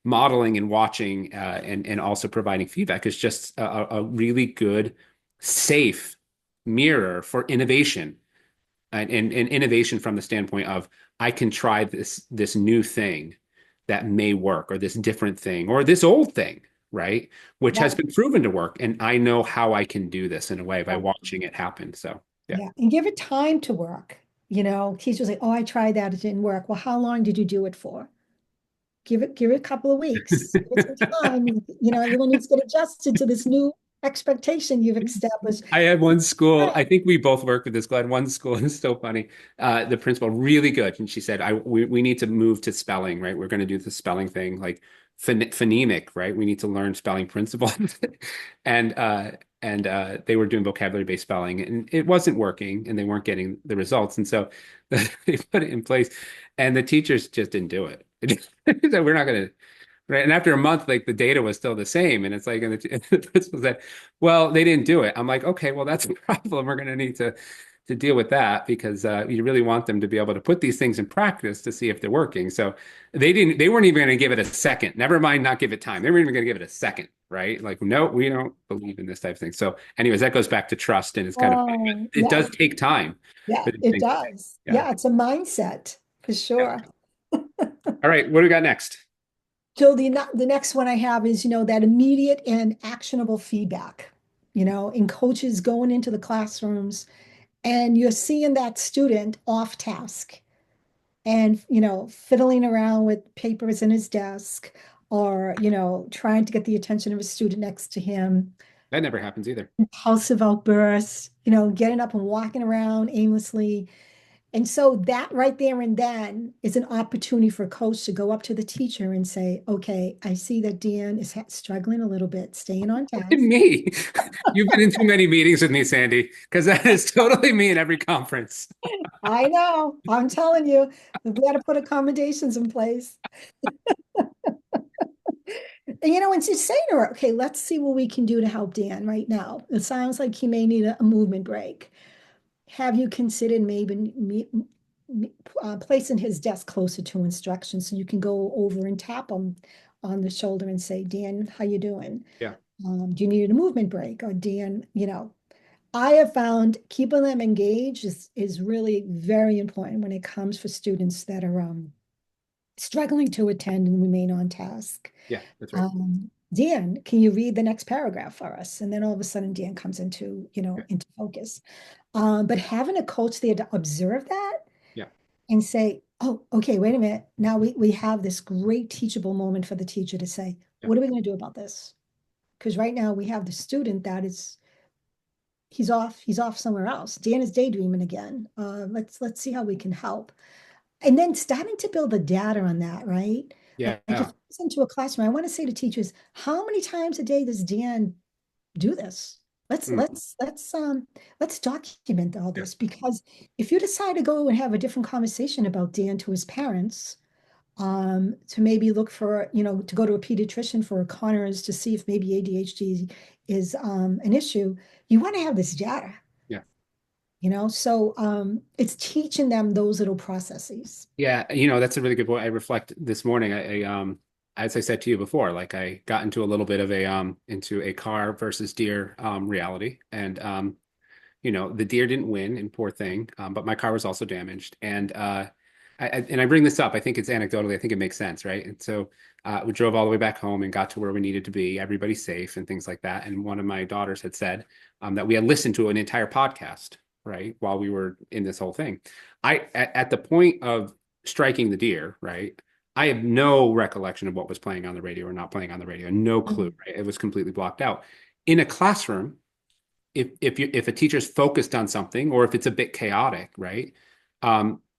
[SPEAKER 1] modeling and watching and also providing feedback is just a really good, safe mirror for innovation, and innovation from the standpoint of, I can try this new thing that may work, or this different thing, or this old thing, right? Which has
[SPEAKER 2] Right.
[SPEAKER 1] been proven to work. And I know how I can do this in a way by
[SPEAKER 2] Right.
[SPEAKER 1] watching it happen. So yeah.
[SPEAKER 2] Yeah. And give it time to work. Teachers say, oh, I tried that, it didn't work. Well, how long did you do it for? Give it a couple of weeks. Give it some time. Everyone needs to get adjusted to this new expectation you've established.
[SPEAKER 1] I had one school. I
[SPEAKER 2] Right.
[SPEAKER 1] think we both worked with this school. I had one school, and it's so funny. The principal, really good, and she said, we need to move to spelling, right? We're going to do the spelling thing, like phonemic, right? We need to learn spelling principles, and they were doing vocabulary-based spelling, and it wasn't working, and they weren't getting the results, and so they put it in place, and the teachers just didn't do it. So we're not going to. Right. And after a month, like the data was still the same. And it's like, and the principal said, well, they didn't do it. I'm like, okay, well, that's a problem. We're going to need to deal with that, because you really want them to be able to put these things in practice to see if they're working. So they weren't even going to give it a second. Never mind, not give it time. They weren't even going to give it a second. Right. Like, no, we don't believe in this type of thing. So anyways, that goes back to trust, and it's kind of,
[SPEAKER 2] Oh,
[SPEAKER 1] it
[SPEAKER 2] yeah.
[SPEAKER 1] does take time
[SPEAKER 2] Yeah,
[SPEAKER 1] for these
[SPEAKER 2] it
[SPEAKER 1] things.
[SPEAKER 2] does.
[SPEAKER 1] Yeah.
[SPEAKER 2] Yeah, it's a mindset for
[SPEAKER 1] Yeah.
[SPEAKER 2] sure.
[SPEAKER 1] All right. What do we got next?
[SPEAKER 2] So the next one I have is, that immediate and actionable feedback, in coaches going into the classrooms and you're seeing that student off task and, fiddling around with papers in his desk or, trying to get the attention of a student next to him,
[SPEAKER 1] That never happens either.
[SPEAKER 2] impulsive outbursts, getting up and walking around aimlessly. And so that right there and then is an opportunity for a coach to go up to the teacher and say, okay, I see that Dan is struggling a little bit, staying on task.
[SPEAKER 1] Me. You've been in too many meetings with me, Sandy, because that is totally me in every conference.
[SPEAKER 2] I know, I'm telling you, we got to put accommodations in place. and just saying to her, okay, let's see what we can do to help Dan right now. It sounds like he may need a movement break. Have you considered maybe placing his desk closer to instruction so you can go over and tap him on the shoulder and say, Dan, how you doing?
[SPEAKER 1] Yeah.
[SPEAKER 2] Do you need a movement break? Or Dan, I have found keeping them engaged is really very important when it comes for students that are struggling to attend and remain on task.
[SPEAKER 1] Yeah, that's right.
[SPEAKER 2] Dan, can you read the next paragraph for us? And then all of a sudden Dan comes
[SPEAKER 1] Yeah.
[SPEAKER 2] into focus. But having a coach there to observe that
[SPEAKER 1] Yeah.
[SPEAKER 2] and say, oh, okay, wait a minute. Now we have this great teachable moment for the teacher to say,
[SPEAKER 1] Yeah.
[SPEAKER 2] what are we going to do about this? Because right now we have the student that is he's off somewhere else. Dan is daydreaming again. Let's see how we can help. And then starting to build the data on that, right?
[SPEAKER 1] Yeah.
[SPEAKER 2] Like if it's into a classroom, I want to say to teachers, how many times a day does Dan do this? Let's
[SPEAKER 1] Mm,
[SPEAKER 2] let's let's um let's document all
[SPEAKER 1] yeah.
[SPEAKER 2] this because if you decide to go and have a different conversation about Dan to his parents, to maybe look for, to go to a pediatrician for a Conners to see if maybe ADHD is an issue, you want to have this data,
[SPEAKER 1] Yeah.
[SPEAKER 2] so it's teaching them those little processes.
[SPEAKER 1] Yeah, that's a really good point. I reflect this morning. As I said to you before, like I got into a little bit of a into a car versus deer reality, and the deer didn't win, and poor thing. But my car was also damaged, and I bring this up. I think it's anecdotally. I think it makes sense, right? And so we drove all the way back home and got to where we needed to be. Everybody's safe and things like that. And one of my daughters had said that we had listened to an entire podcast, right, while we were in this whole thing. At the point of striking the deer, right? I have no recollection of what was playing on the radio or not playing on the radio. No clue,
[SPEAKER 2] Mhm.
[SPEAKER 1] right? It was completely blocked out. In a classroom, if a teacher's focused on something or if it's a bit chaotic, right?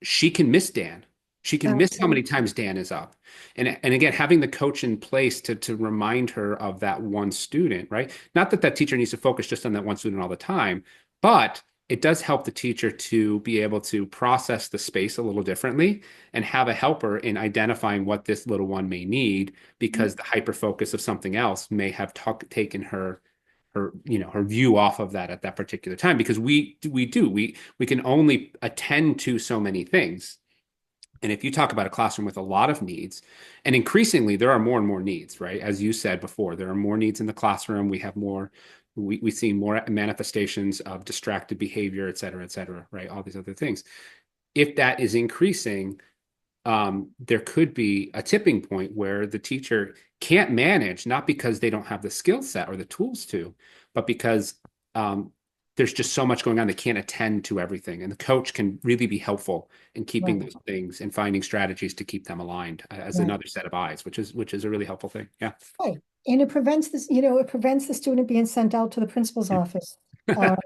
[SPEAKER 1] She can miss Dan. She can miss how many
[SPEAKER 2] Absolutely.
[SPEAKER 1] times Dan is up. And again, having the coach in place to remind her of that one student, right? Not that that teacher needs to focus just on that one student all the time, but it does help the teacher to be able to process the space a little differently and have a helper in identifying what this little one may need because the hyper focus of something else may have taken her view off of that at that particular time because we can only attend to so many things. And if you talk about a classroom with a lot of needs, and increasingly there are more and more needs, right? As you said before, there are more needs in the classroom. We see more manifestations of distracted behavior, et cetera, right? All these other things. If that is increasing, there could be a tipping point where the teacher can't manage, not because they don't have the skill set or the tools to, but because um, there's just so much going on, they can't attend to everything. And the coach can really be helpful in keeping
[SPEAKER 2] Right,
[SPEAKER 1] those things and finding strategies to keep them aligned as
[SPEAKER 2] right,
[SPEAKER 1] another set of eyes, which is a really helpful thing. Yeah.
[SPEAKER 2] right. And it prevents this, it prevents the student being sent out to the principal's office. Or,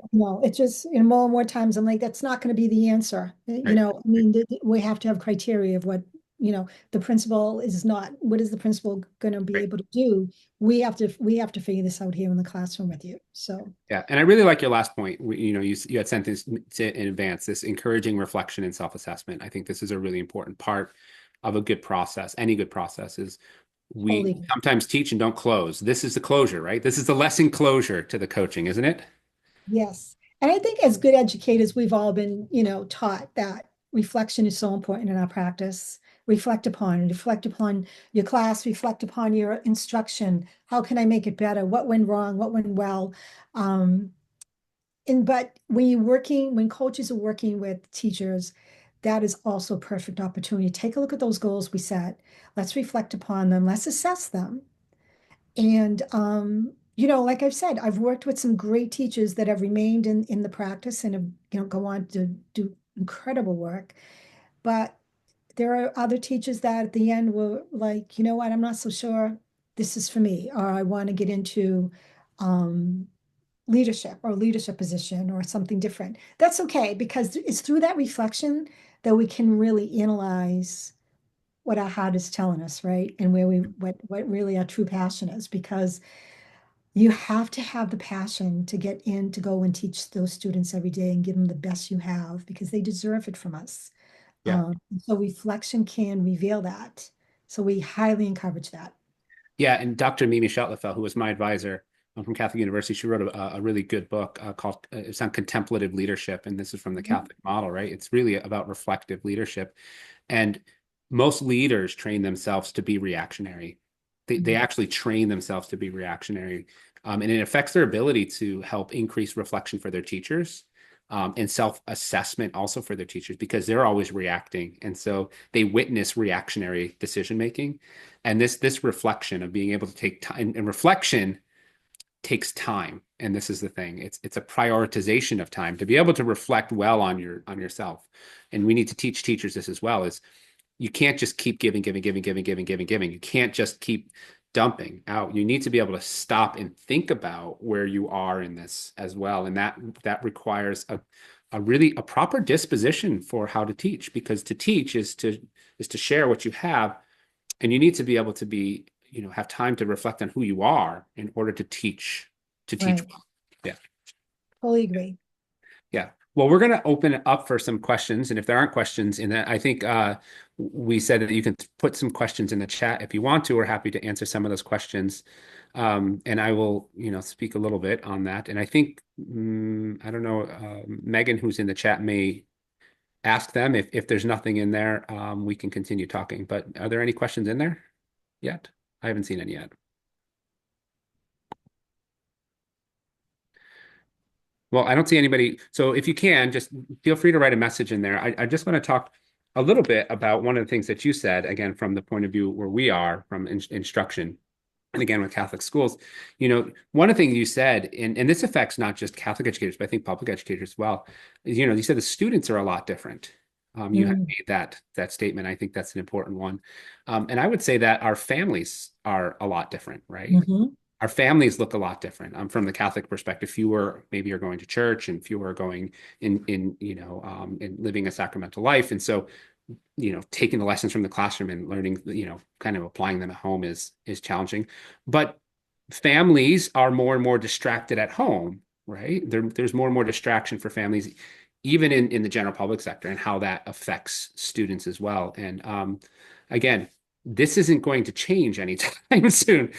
[SPEAKER 2] it just, more and more times I'm like, that's not going to be the answer.
[SPEAKER 1] Right.
[SPEAKER 2] I mean, we have to have criteria of the principal is not, what is the principal going to be
[SPEAKER 1] Right.
[SPEAKER 2] able to do? We have to figure this out here in the classroom with you. So
[SPEAKER 1] Yeah, and I really like your last point. You had sent this in advance, this encouraging reflection and self-assessment. I think this is a really important part of a good process. Any good process is we
[SPEAKER 2] totally.
[SPEAKER 1] sometimes teach and don't close. This is the closure, right? This is the lesson closure to the coaching, isn't it?
[SPEAKER 2] Yes. And I think as good educators, we've all been, taught that reflection is so important in our practice. Reflect upon your class, reflect upon your instruction. How can I make it better? What went wrong? What went well? Um, but when coaches are working with teachers, that is also a perfect opportunity. Take a look at those goals we set. Let's reflect upon them. Let's assess them. And like I've said, I've worked with some great teachers that have remained in the practice and have, go on to do incredible work. But there are other teachers that at the end were like, you know what, I'm not so sure this is for me, or I want to get into um, leadership position or something different. That's okay because it's through that reflection that we can really analyze what our heart is telling us, right? And what really our true passion is, because you have to have the passion to get in to go and teach those students every day and give them the best you have because they deserve it from us.
[SPEAKER 1] Yeah.
[SPEAKER 2] So reflection can reveal that. So we highly encourage that.
[SPEAKER 1] Yeah, and Dr. Mimi Schoetlefeld, who was my advisor from Catholic University, she wrote a really good book called it's on contemplative leadership, and this is from the
[SPEAKER 2] Mhm.
[SPEAKER 1] Catholic model, right? It's really about reflective leadership, and most leaders train themselves to be reactionary. They
[SPEAKER 2] Mhm.
[SPEAKER 1] actually train themselves to be reactionary, and it affects their ability to help increase reflection for their teachers. And self-assessment also for their teachers because they're always reacting, and so they witness reactionary decision making. And this reflection of being able to take time, and reflection takes time. And this is the thing, it's a prioritization of time to be able to reflect well on yourself. And we need to teach teachers this as well, is you can't just keep giving. You can't just keep dumping out. You need to be able to stop and think about where you are in this as well. And that requires a really a proper disposition for how to teach, because to teach is to share what you have, and you need to be able to be, have time to reflect on who you are in order to teach
[SPEAKER 2] Right.
[SPEAKER 1] well. Yeah.
[SPEAKER 2] Totally agree.
[SPEAKER 1] Yeah. Well, we're going to open it up for some questions. And if there aren't questions in that, I think we said that you can put some questions in the chat if you want to. We're happy to answer some of those questions. And I will, speak a little bit on that. And I think, I don't know, Megan, who's in the chat, may ask them. If there's nothing in there, we can continue talking. But are there any questions in there yet? I haven't seen any yet. Well, I don't see anybody. So if you can, just feel free to write a message in there. I just want to talk a little bit about one of the things that you said, again, from the point of view where we are from instruction. And again, with Catholic schools, one of the things you said, and this affects not just Catholic educators, but I think public educators as well, is, you said the students are a lot different. You had
[SPEAKER 2] Mm.
[SPEAKER 1] made that statement. I think that's an important one. And I would say that our families are a lot different, right?
[SPEAKER 2] Mhm.
[SPEAKER 1] Our families look a lot different. From the Catholic perspective, fewer maybe are going to church, and fewer are going in living a sacramental life. And so, taking the lessons from the classroom and learning, kind of applying them at home is challenging. But families are more and more distracted at home, right? There's more and more distraction for families, even in the general public sector, and how that affects students as well. And again, this isn't going to change anytime soon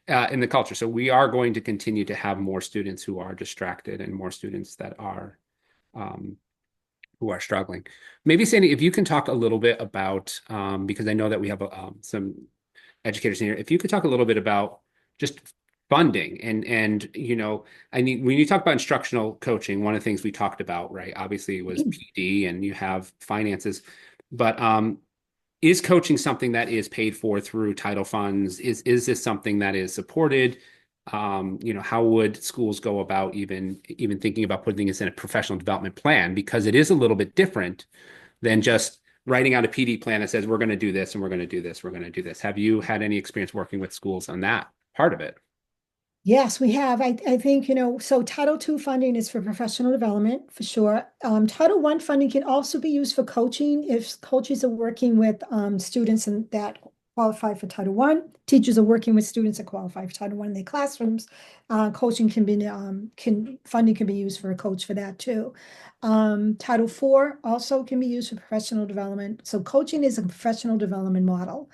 [SPEAKER 1] in the culture. So we are going to continue to have more students who are distracted, and more students that are um, who are struggling. Maybe Sandy, if you can talk a little bit about, because I know that we have some educators in here, if you could talk a little bit about just funding and I mean, when you talk about instructional coaching, one of the things we talked about, right, obviously was PD, and you have finances, but is coaching something that is paid for through title funds? Is this something that is supported? How would schools go about even thinking about putting this in a professional development plan? Because it is a little bit different than just writing out a PD plan that says we're going to do this and we're going to do this, we're going to do this. Have you had any experience working with schools on that part of it?
[SPEAKER 2] Yes, we have. I think, so Title II funding is for professional development for sure. Title I funding can also be used for coaching if coaches are working with students that qualify for Title I. Teachers are working with students that qualify for Title I in their classrooms. Coaching funding can be used for a coach for that too. Title IV also can be used for professional development. So coaching is a professional development model.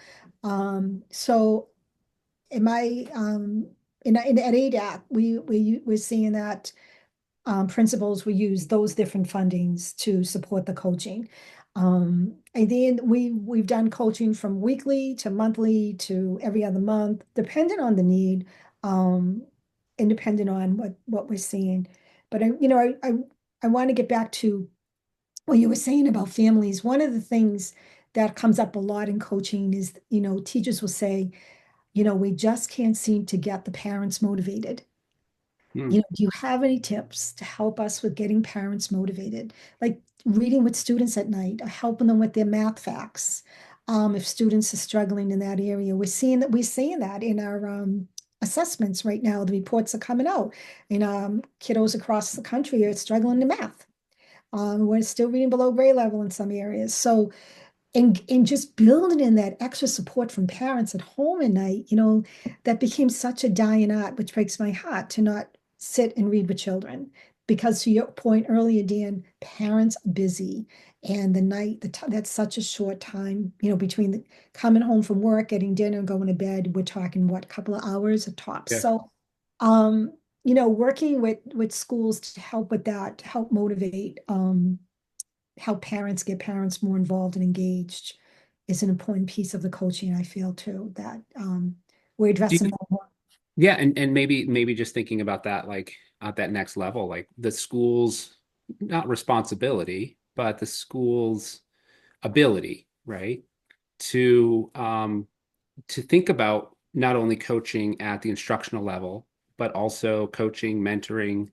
[SPEAKER 2] So in my at ADAC, we're seeing that principals will use those different fundings to support the coaching. And then we've done coaching from weekly to monthly to every other month, depending on the need, um, and depending on what we're seeing. But I want to get back to what you were saying about families. One of the things that comes up a lot in coaching is, teachers will say, we just can't seem to get the parents motivated.
[SPEAKER 1] Hmm.
[SPEAKER 2] Do you have any tips to help us with getting parents motivated? Like reading with students at night, or helping them with their math facts. If students are struggling in that area, we're seeing that in our assessments right now. The reports are coming out, and kiddos across the country are struggling in math. We're still reading below grade level in some areas. So and just building in that extra support from parents at home at night, that became such a dying art, which breaks my heart to not sit and read with children. because to your point earlier, Dan, parents are busy. And the night, that's such a short time, between coming home from work, getting dinner, going to bed. We're talking what, a couple of hours at tops.
[SPEAKER 1] Yeah.
[SPEAKER 2] So, working with schools to help with that, to help motivate, help get parents more involved and engaged is an important piece of the coaching, I feel too, that we're
[SPEAKER 1] Do
[SPEAKER 2] addressing
[SPEAKER 1] you,
[SPEAKER 2] that more.
[SPEAKER 1] yeah, and maybe just thinking about that, like at that next level, like the school's not responsibility, but the school's ability, right? To to think about not only coaching at the instructional level, but also coaching, mentoring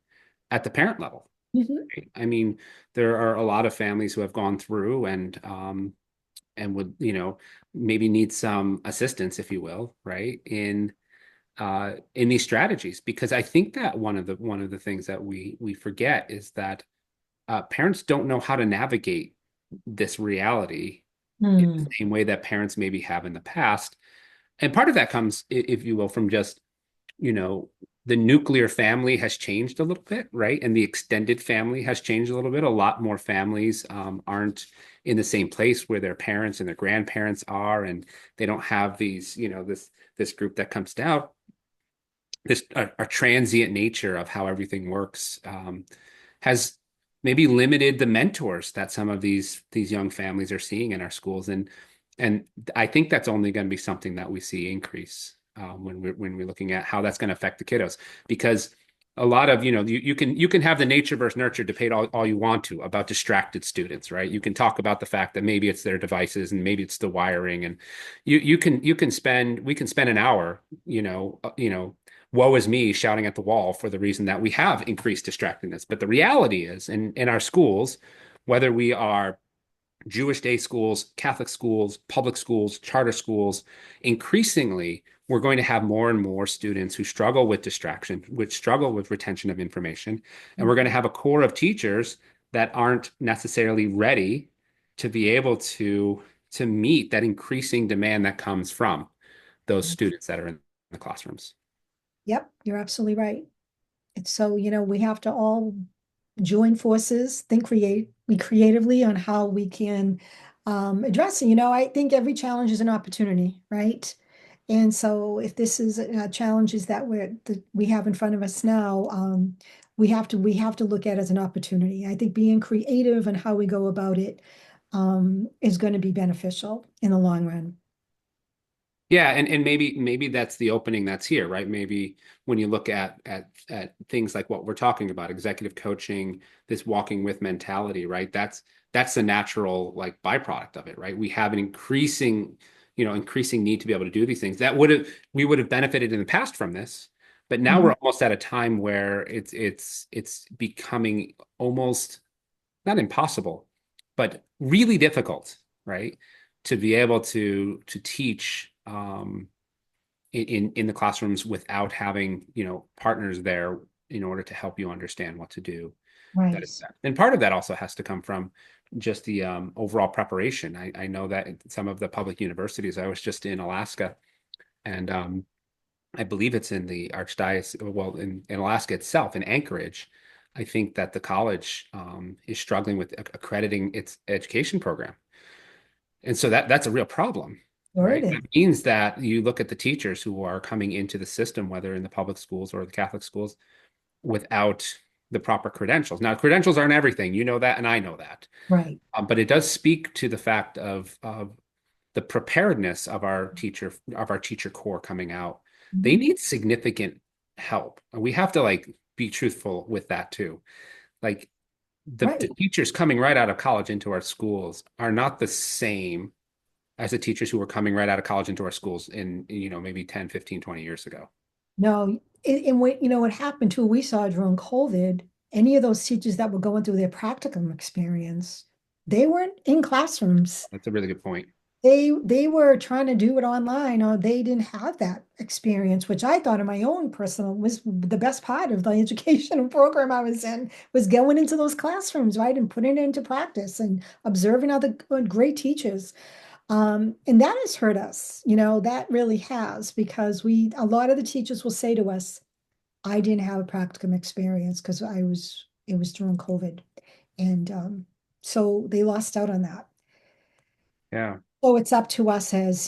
[SPEAKER 1] at the parent level.
[SPEAKER 2] Mhm.
[SPEAKER 1] Right? I mean, there are a lot of families who have gone through and would, maybe need some assistance, if you will, right, in these strategies. Because I think that one of the things that we forget is that parents don't know how to navigate this reality in the
[SPEAKER 2] Hmm.
[SPEAKER 1] same way that parents maybe have in the past. And part of that comes, if you will, from just, you know, the nuclear family has changed a little bit, right? And the extended family has changed a little bit. A lot more families aren't in the same place where their parents and their grandparents are, and they don't have these, this group that comes down. This a transient nature of how everything works has maybe limited the mentors that some of these young families are seeing in our schools, and I think that's only going to be something that we see increase when we're looking at how that's going to affect the kiddos, because a lot of you can have the nature versus nurture debate all you want to about distracted students, right? You can talk about the fact that maybe it's their devices and maybe it's the wiring, and we can spend an hour, woe is me shouting at the wall for the reason that we have increased distractedness. But the reality is, in our schools, whether we are Jewish day schools, Catholic schools, public schools, charter schools, increasingly, we're going to have more and more students who struggle with distraction, which struggle with retention of information. And we're going to have a core of teachers that aren't necessarily ready to be able to meet that increasing demand that comes from those students that are in the classrooms.
[SPEAKER 2] Yep, you're absolutely right. It's so, we have to all join forces, be creatively on how we can address it. I think every challenge is an opportunity, right? And so if this is challenges that we have in front of us now, we have to look at as an opportunity. I think being creative and how we go about it is going to be beneficial in the long run.
[SPEAKER 1] Yeah, and maybe that's the opening that's here, right? Maybe when you look at things like what we're talking about, executive coaching, this walking with mentality, right? That's the natural like byproduct of it, right? We have an increasing need to be able to do these things. We would have benefited in the past from this, but now
[SPEAKER 2] Mhm.
[SPEAKER 1] we're almost at a time where it's becoming almost not impossible, but really difficult, right? To be able to teach in the classrooms without having, partners there in order to help you understand what to do. That
[SPEAKER 2] Right.
[SPEAKER 1] is that. And part of that also has to come from just the overall preparation. I know that in some of the public universities, I was just in Alaska, and I believe it's in the Archdiocese, well, in Alaska itself, in Anchorage. I think that the college is struggling with accrediting its education program. And so that's a real problem,
[SPEAKER 2] Sure it
[SPEAKER 1] right?
[SPEAKER 2] is.
[SPEAKER 1] That means that you look at the teachers who are coming into the system, whether in the public schools or the Catholic schools, without the proper credentials. Now, credentials aren't everything. You know that, and I know that.
[SPEAKER 2] Right.
[SPEAKER 1] But it does speak to the fact of the preparedness of our teacher core coming out. They
[SPEAKER 2] Mhm.
[SPEAKER 1] need significant help. And we have to like be truthful with that too. Like the
[SPEAKER 2] Right.
[SPEAKER 1] teachers coming right out of college into our schools are not the same as the teachers who were coming right out of college into our schools in, maybe 10, 15, 20 years ago.
[SPEAKER 2] No, and what happened too, we saw during COVID, any of those teachers that were going through their practicum experience, they weren't in classrooms.
[SPEAKER 1] That's a really good point.
[SPEAKER 2] They were trying to do it online, or they didn't have that experience, which I thought in my own personal was the best part of the educational program I was in, was going into those classrooms, right, and putting it into practice and observing other great teachers. And that has hurt us, that really has, because a lot of the teachers will say to us, I didn't have a practicum experience because I was It was during COVID. And so they lost out on that.
[SPEAKER 1] Yeah.
[SPEAKER 2] So it's up to us as,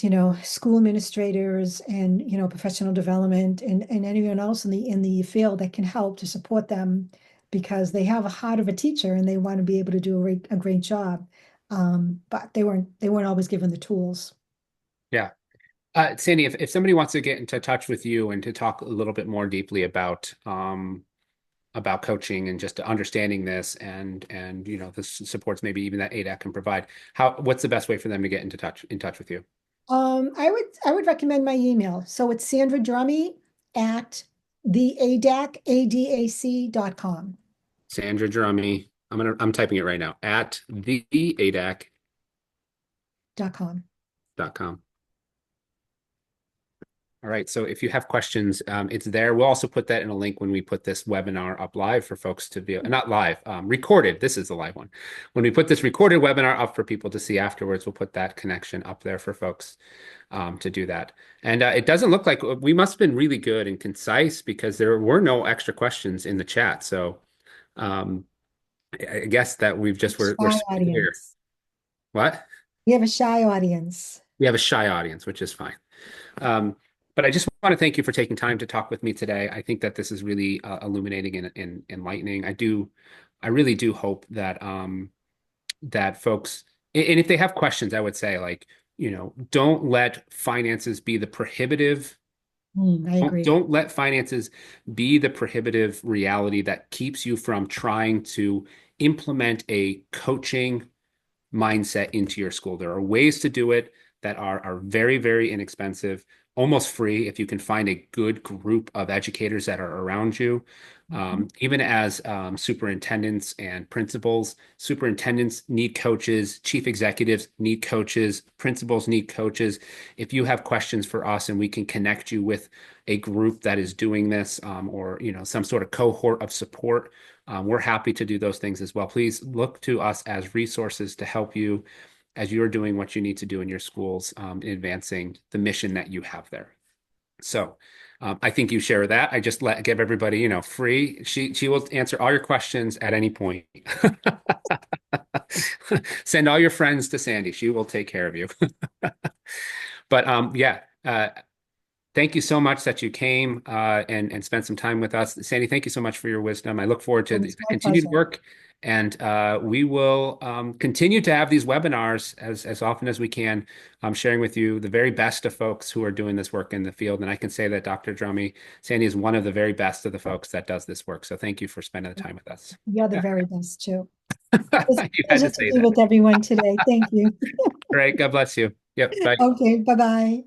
[SPEAKER 2] school administrators and, professional development and anyone else in the field that can help to support them because they have a heart of a teacher and they want to be able to do a great job. But they weren't always given the tools.
[SPEAKER 1] Yeah. Sandy, if somebody wants to get into touch with you and to talk a little bit more deeply about coaching and just understanding this and the supports maybe even that ADAC can provide, what's the best way for them to get in touch with you?
[SPEAKER 2] I would recommend my email. So it's Sandra Drummey at the ADAC.com.
[SPEAKER 1] Sandra Drummey. I'm typing it right now at
[SPEAKER 2] .com.
[SPEAKER 1] theadac.com. All right. So if you have questions, it's there. We'll also put that in a link when we put this webinar up live for folks to be, not live, recorded. This is the live one. When we put this recorded webinar up for people to see afterwards, we'll put that connection up there for folks to do that. And it doesn't look like we must have been really good and concise because there were no extra questions in the chat. So um, I guess that we're
[SPEAKER 2] Shy
[SPEAKER 1] super clear.
[SPEAKER 2] audience.
[SPEAKER 1] What?
[SPEAKER 2] We have a shy audience.
[SPEAKER 1] We have a shy audience, which is fine. Um, but I just want to thank you for taking time to talk with me today. I think that this is really illuminating and enlightening. I really do hope that folks, and if they have questions, I would say like, don't let finances be the prohibitive.
[SPEAKER 2] I agree.
[SPEAKER 1] Don't let finances be the prohibitive reality that keeps you from trying to implement a coaching mindset into your school. There are ways to do it that are very, very inexpensive, almost free if you can find a good group of educators that are around you.
[SPEAKER 2] Mhm.
[SPEAKER 1] Even as superintendents and principals, superintendents need coaches, chief executives need coaches, principals need coaches. If you have questions for us and we can connect you with a group that is doing this or some sort of cohort of support, we're happy to do those things as well. Please look to us as resources to help you as you're doing what you need to do in your schools in advancing the mission that you have there. So I think you share that. I just give everybody, free. She will answer all your questions at any point. Send all your friends to Sandy. She will take care of you. But yeah, thank you so much that you came and spent some time with us. Sandy, thank you so much for your wisdom. I look forward to
[SPEAKER 2] It
[SPEAKER 1] the
[SPEAKER 2] was my
[SPEAKER 1] continued
[SPEAKER 2] pleasure.
[SPEAKER 1] work, and we will continue to have these webinars as often as we can, sharing with you the very best of folks who are doing this work in the field. And I can say that Dr. Drummey, Sandy is one of the very best of the folks that does this work. So thank you for spending the time with us.
[SPEAKER 2] You're the very best too. It was a
[SPEAKER 1] You had
[SPEAKER 2] pleasure
[SPEAKER 1] to
[SPEAKER 2] to
[SPEAKER 1] say
[SPEAKER 2] be
[SPEAKER 1] that.
[SPEAKER 2] with everyone today. Thank you.
[SPEAKER 1] All right. God bless you. Yep. Bye.
[SPEAKER 2] Okay, bye-bye.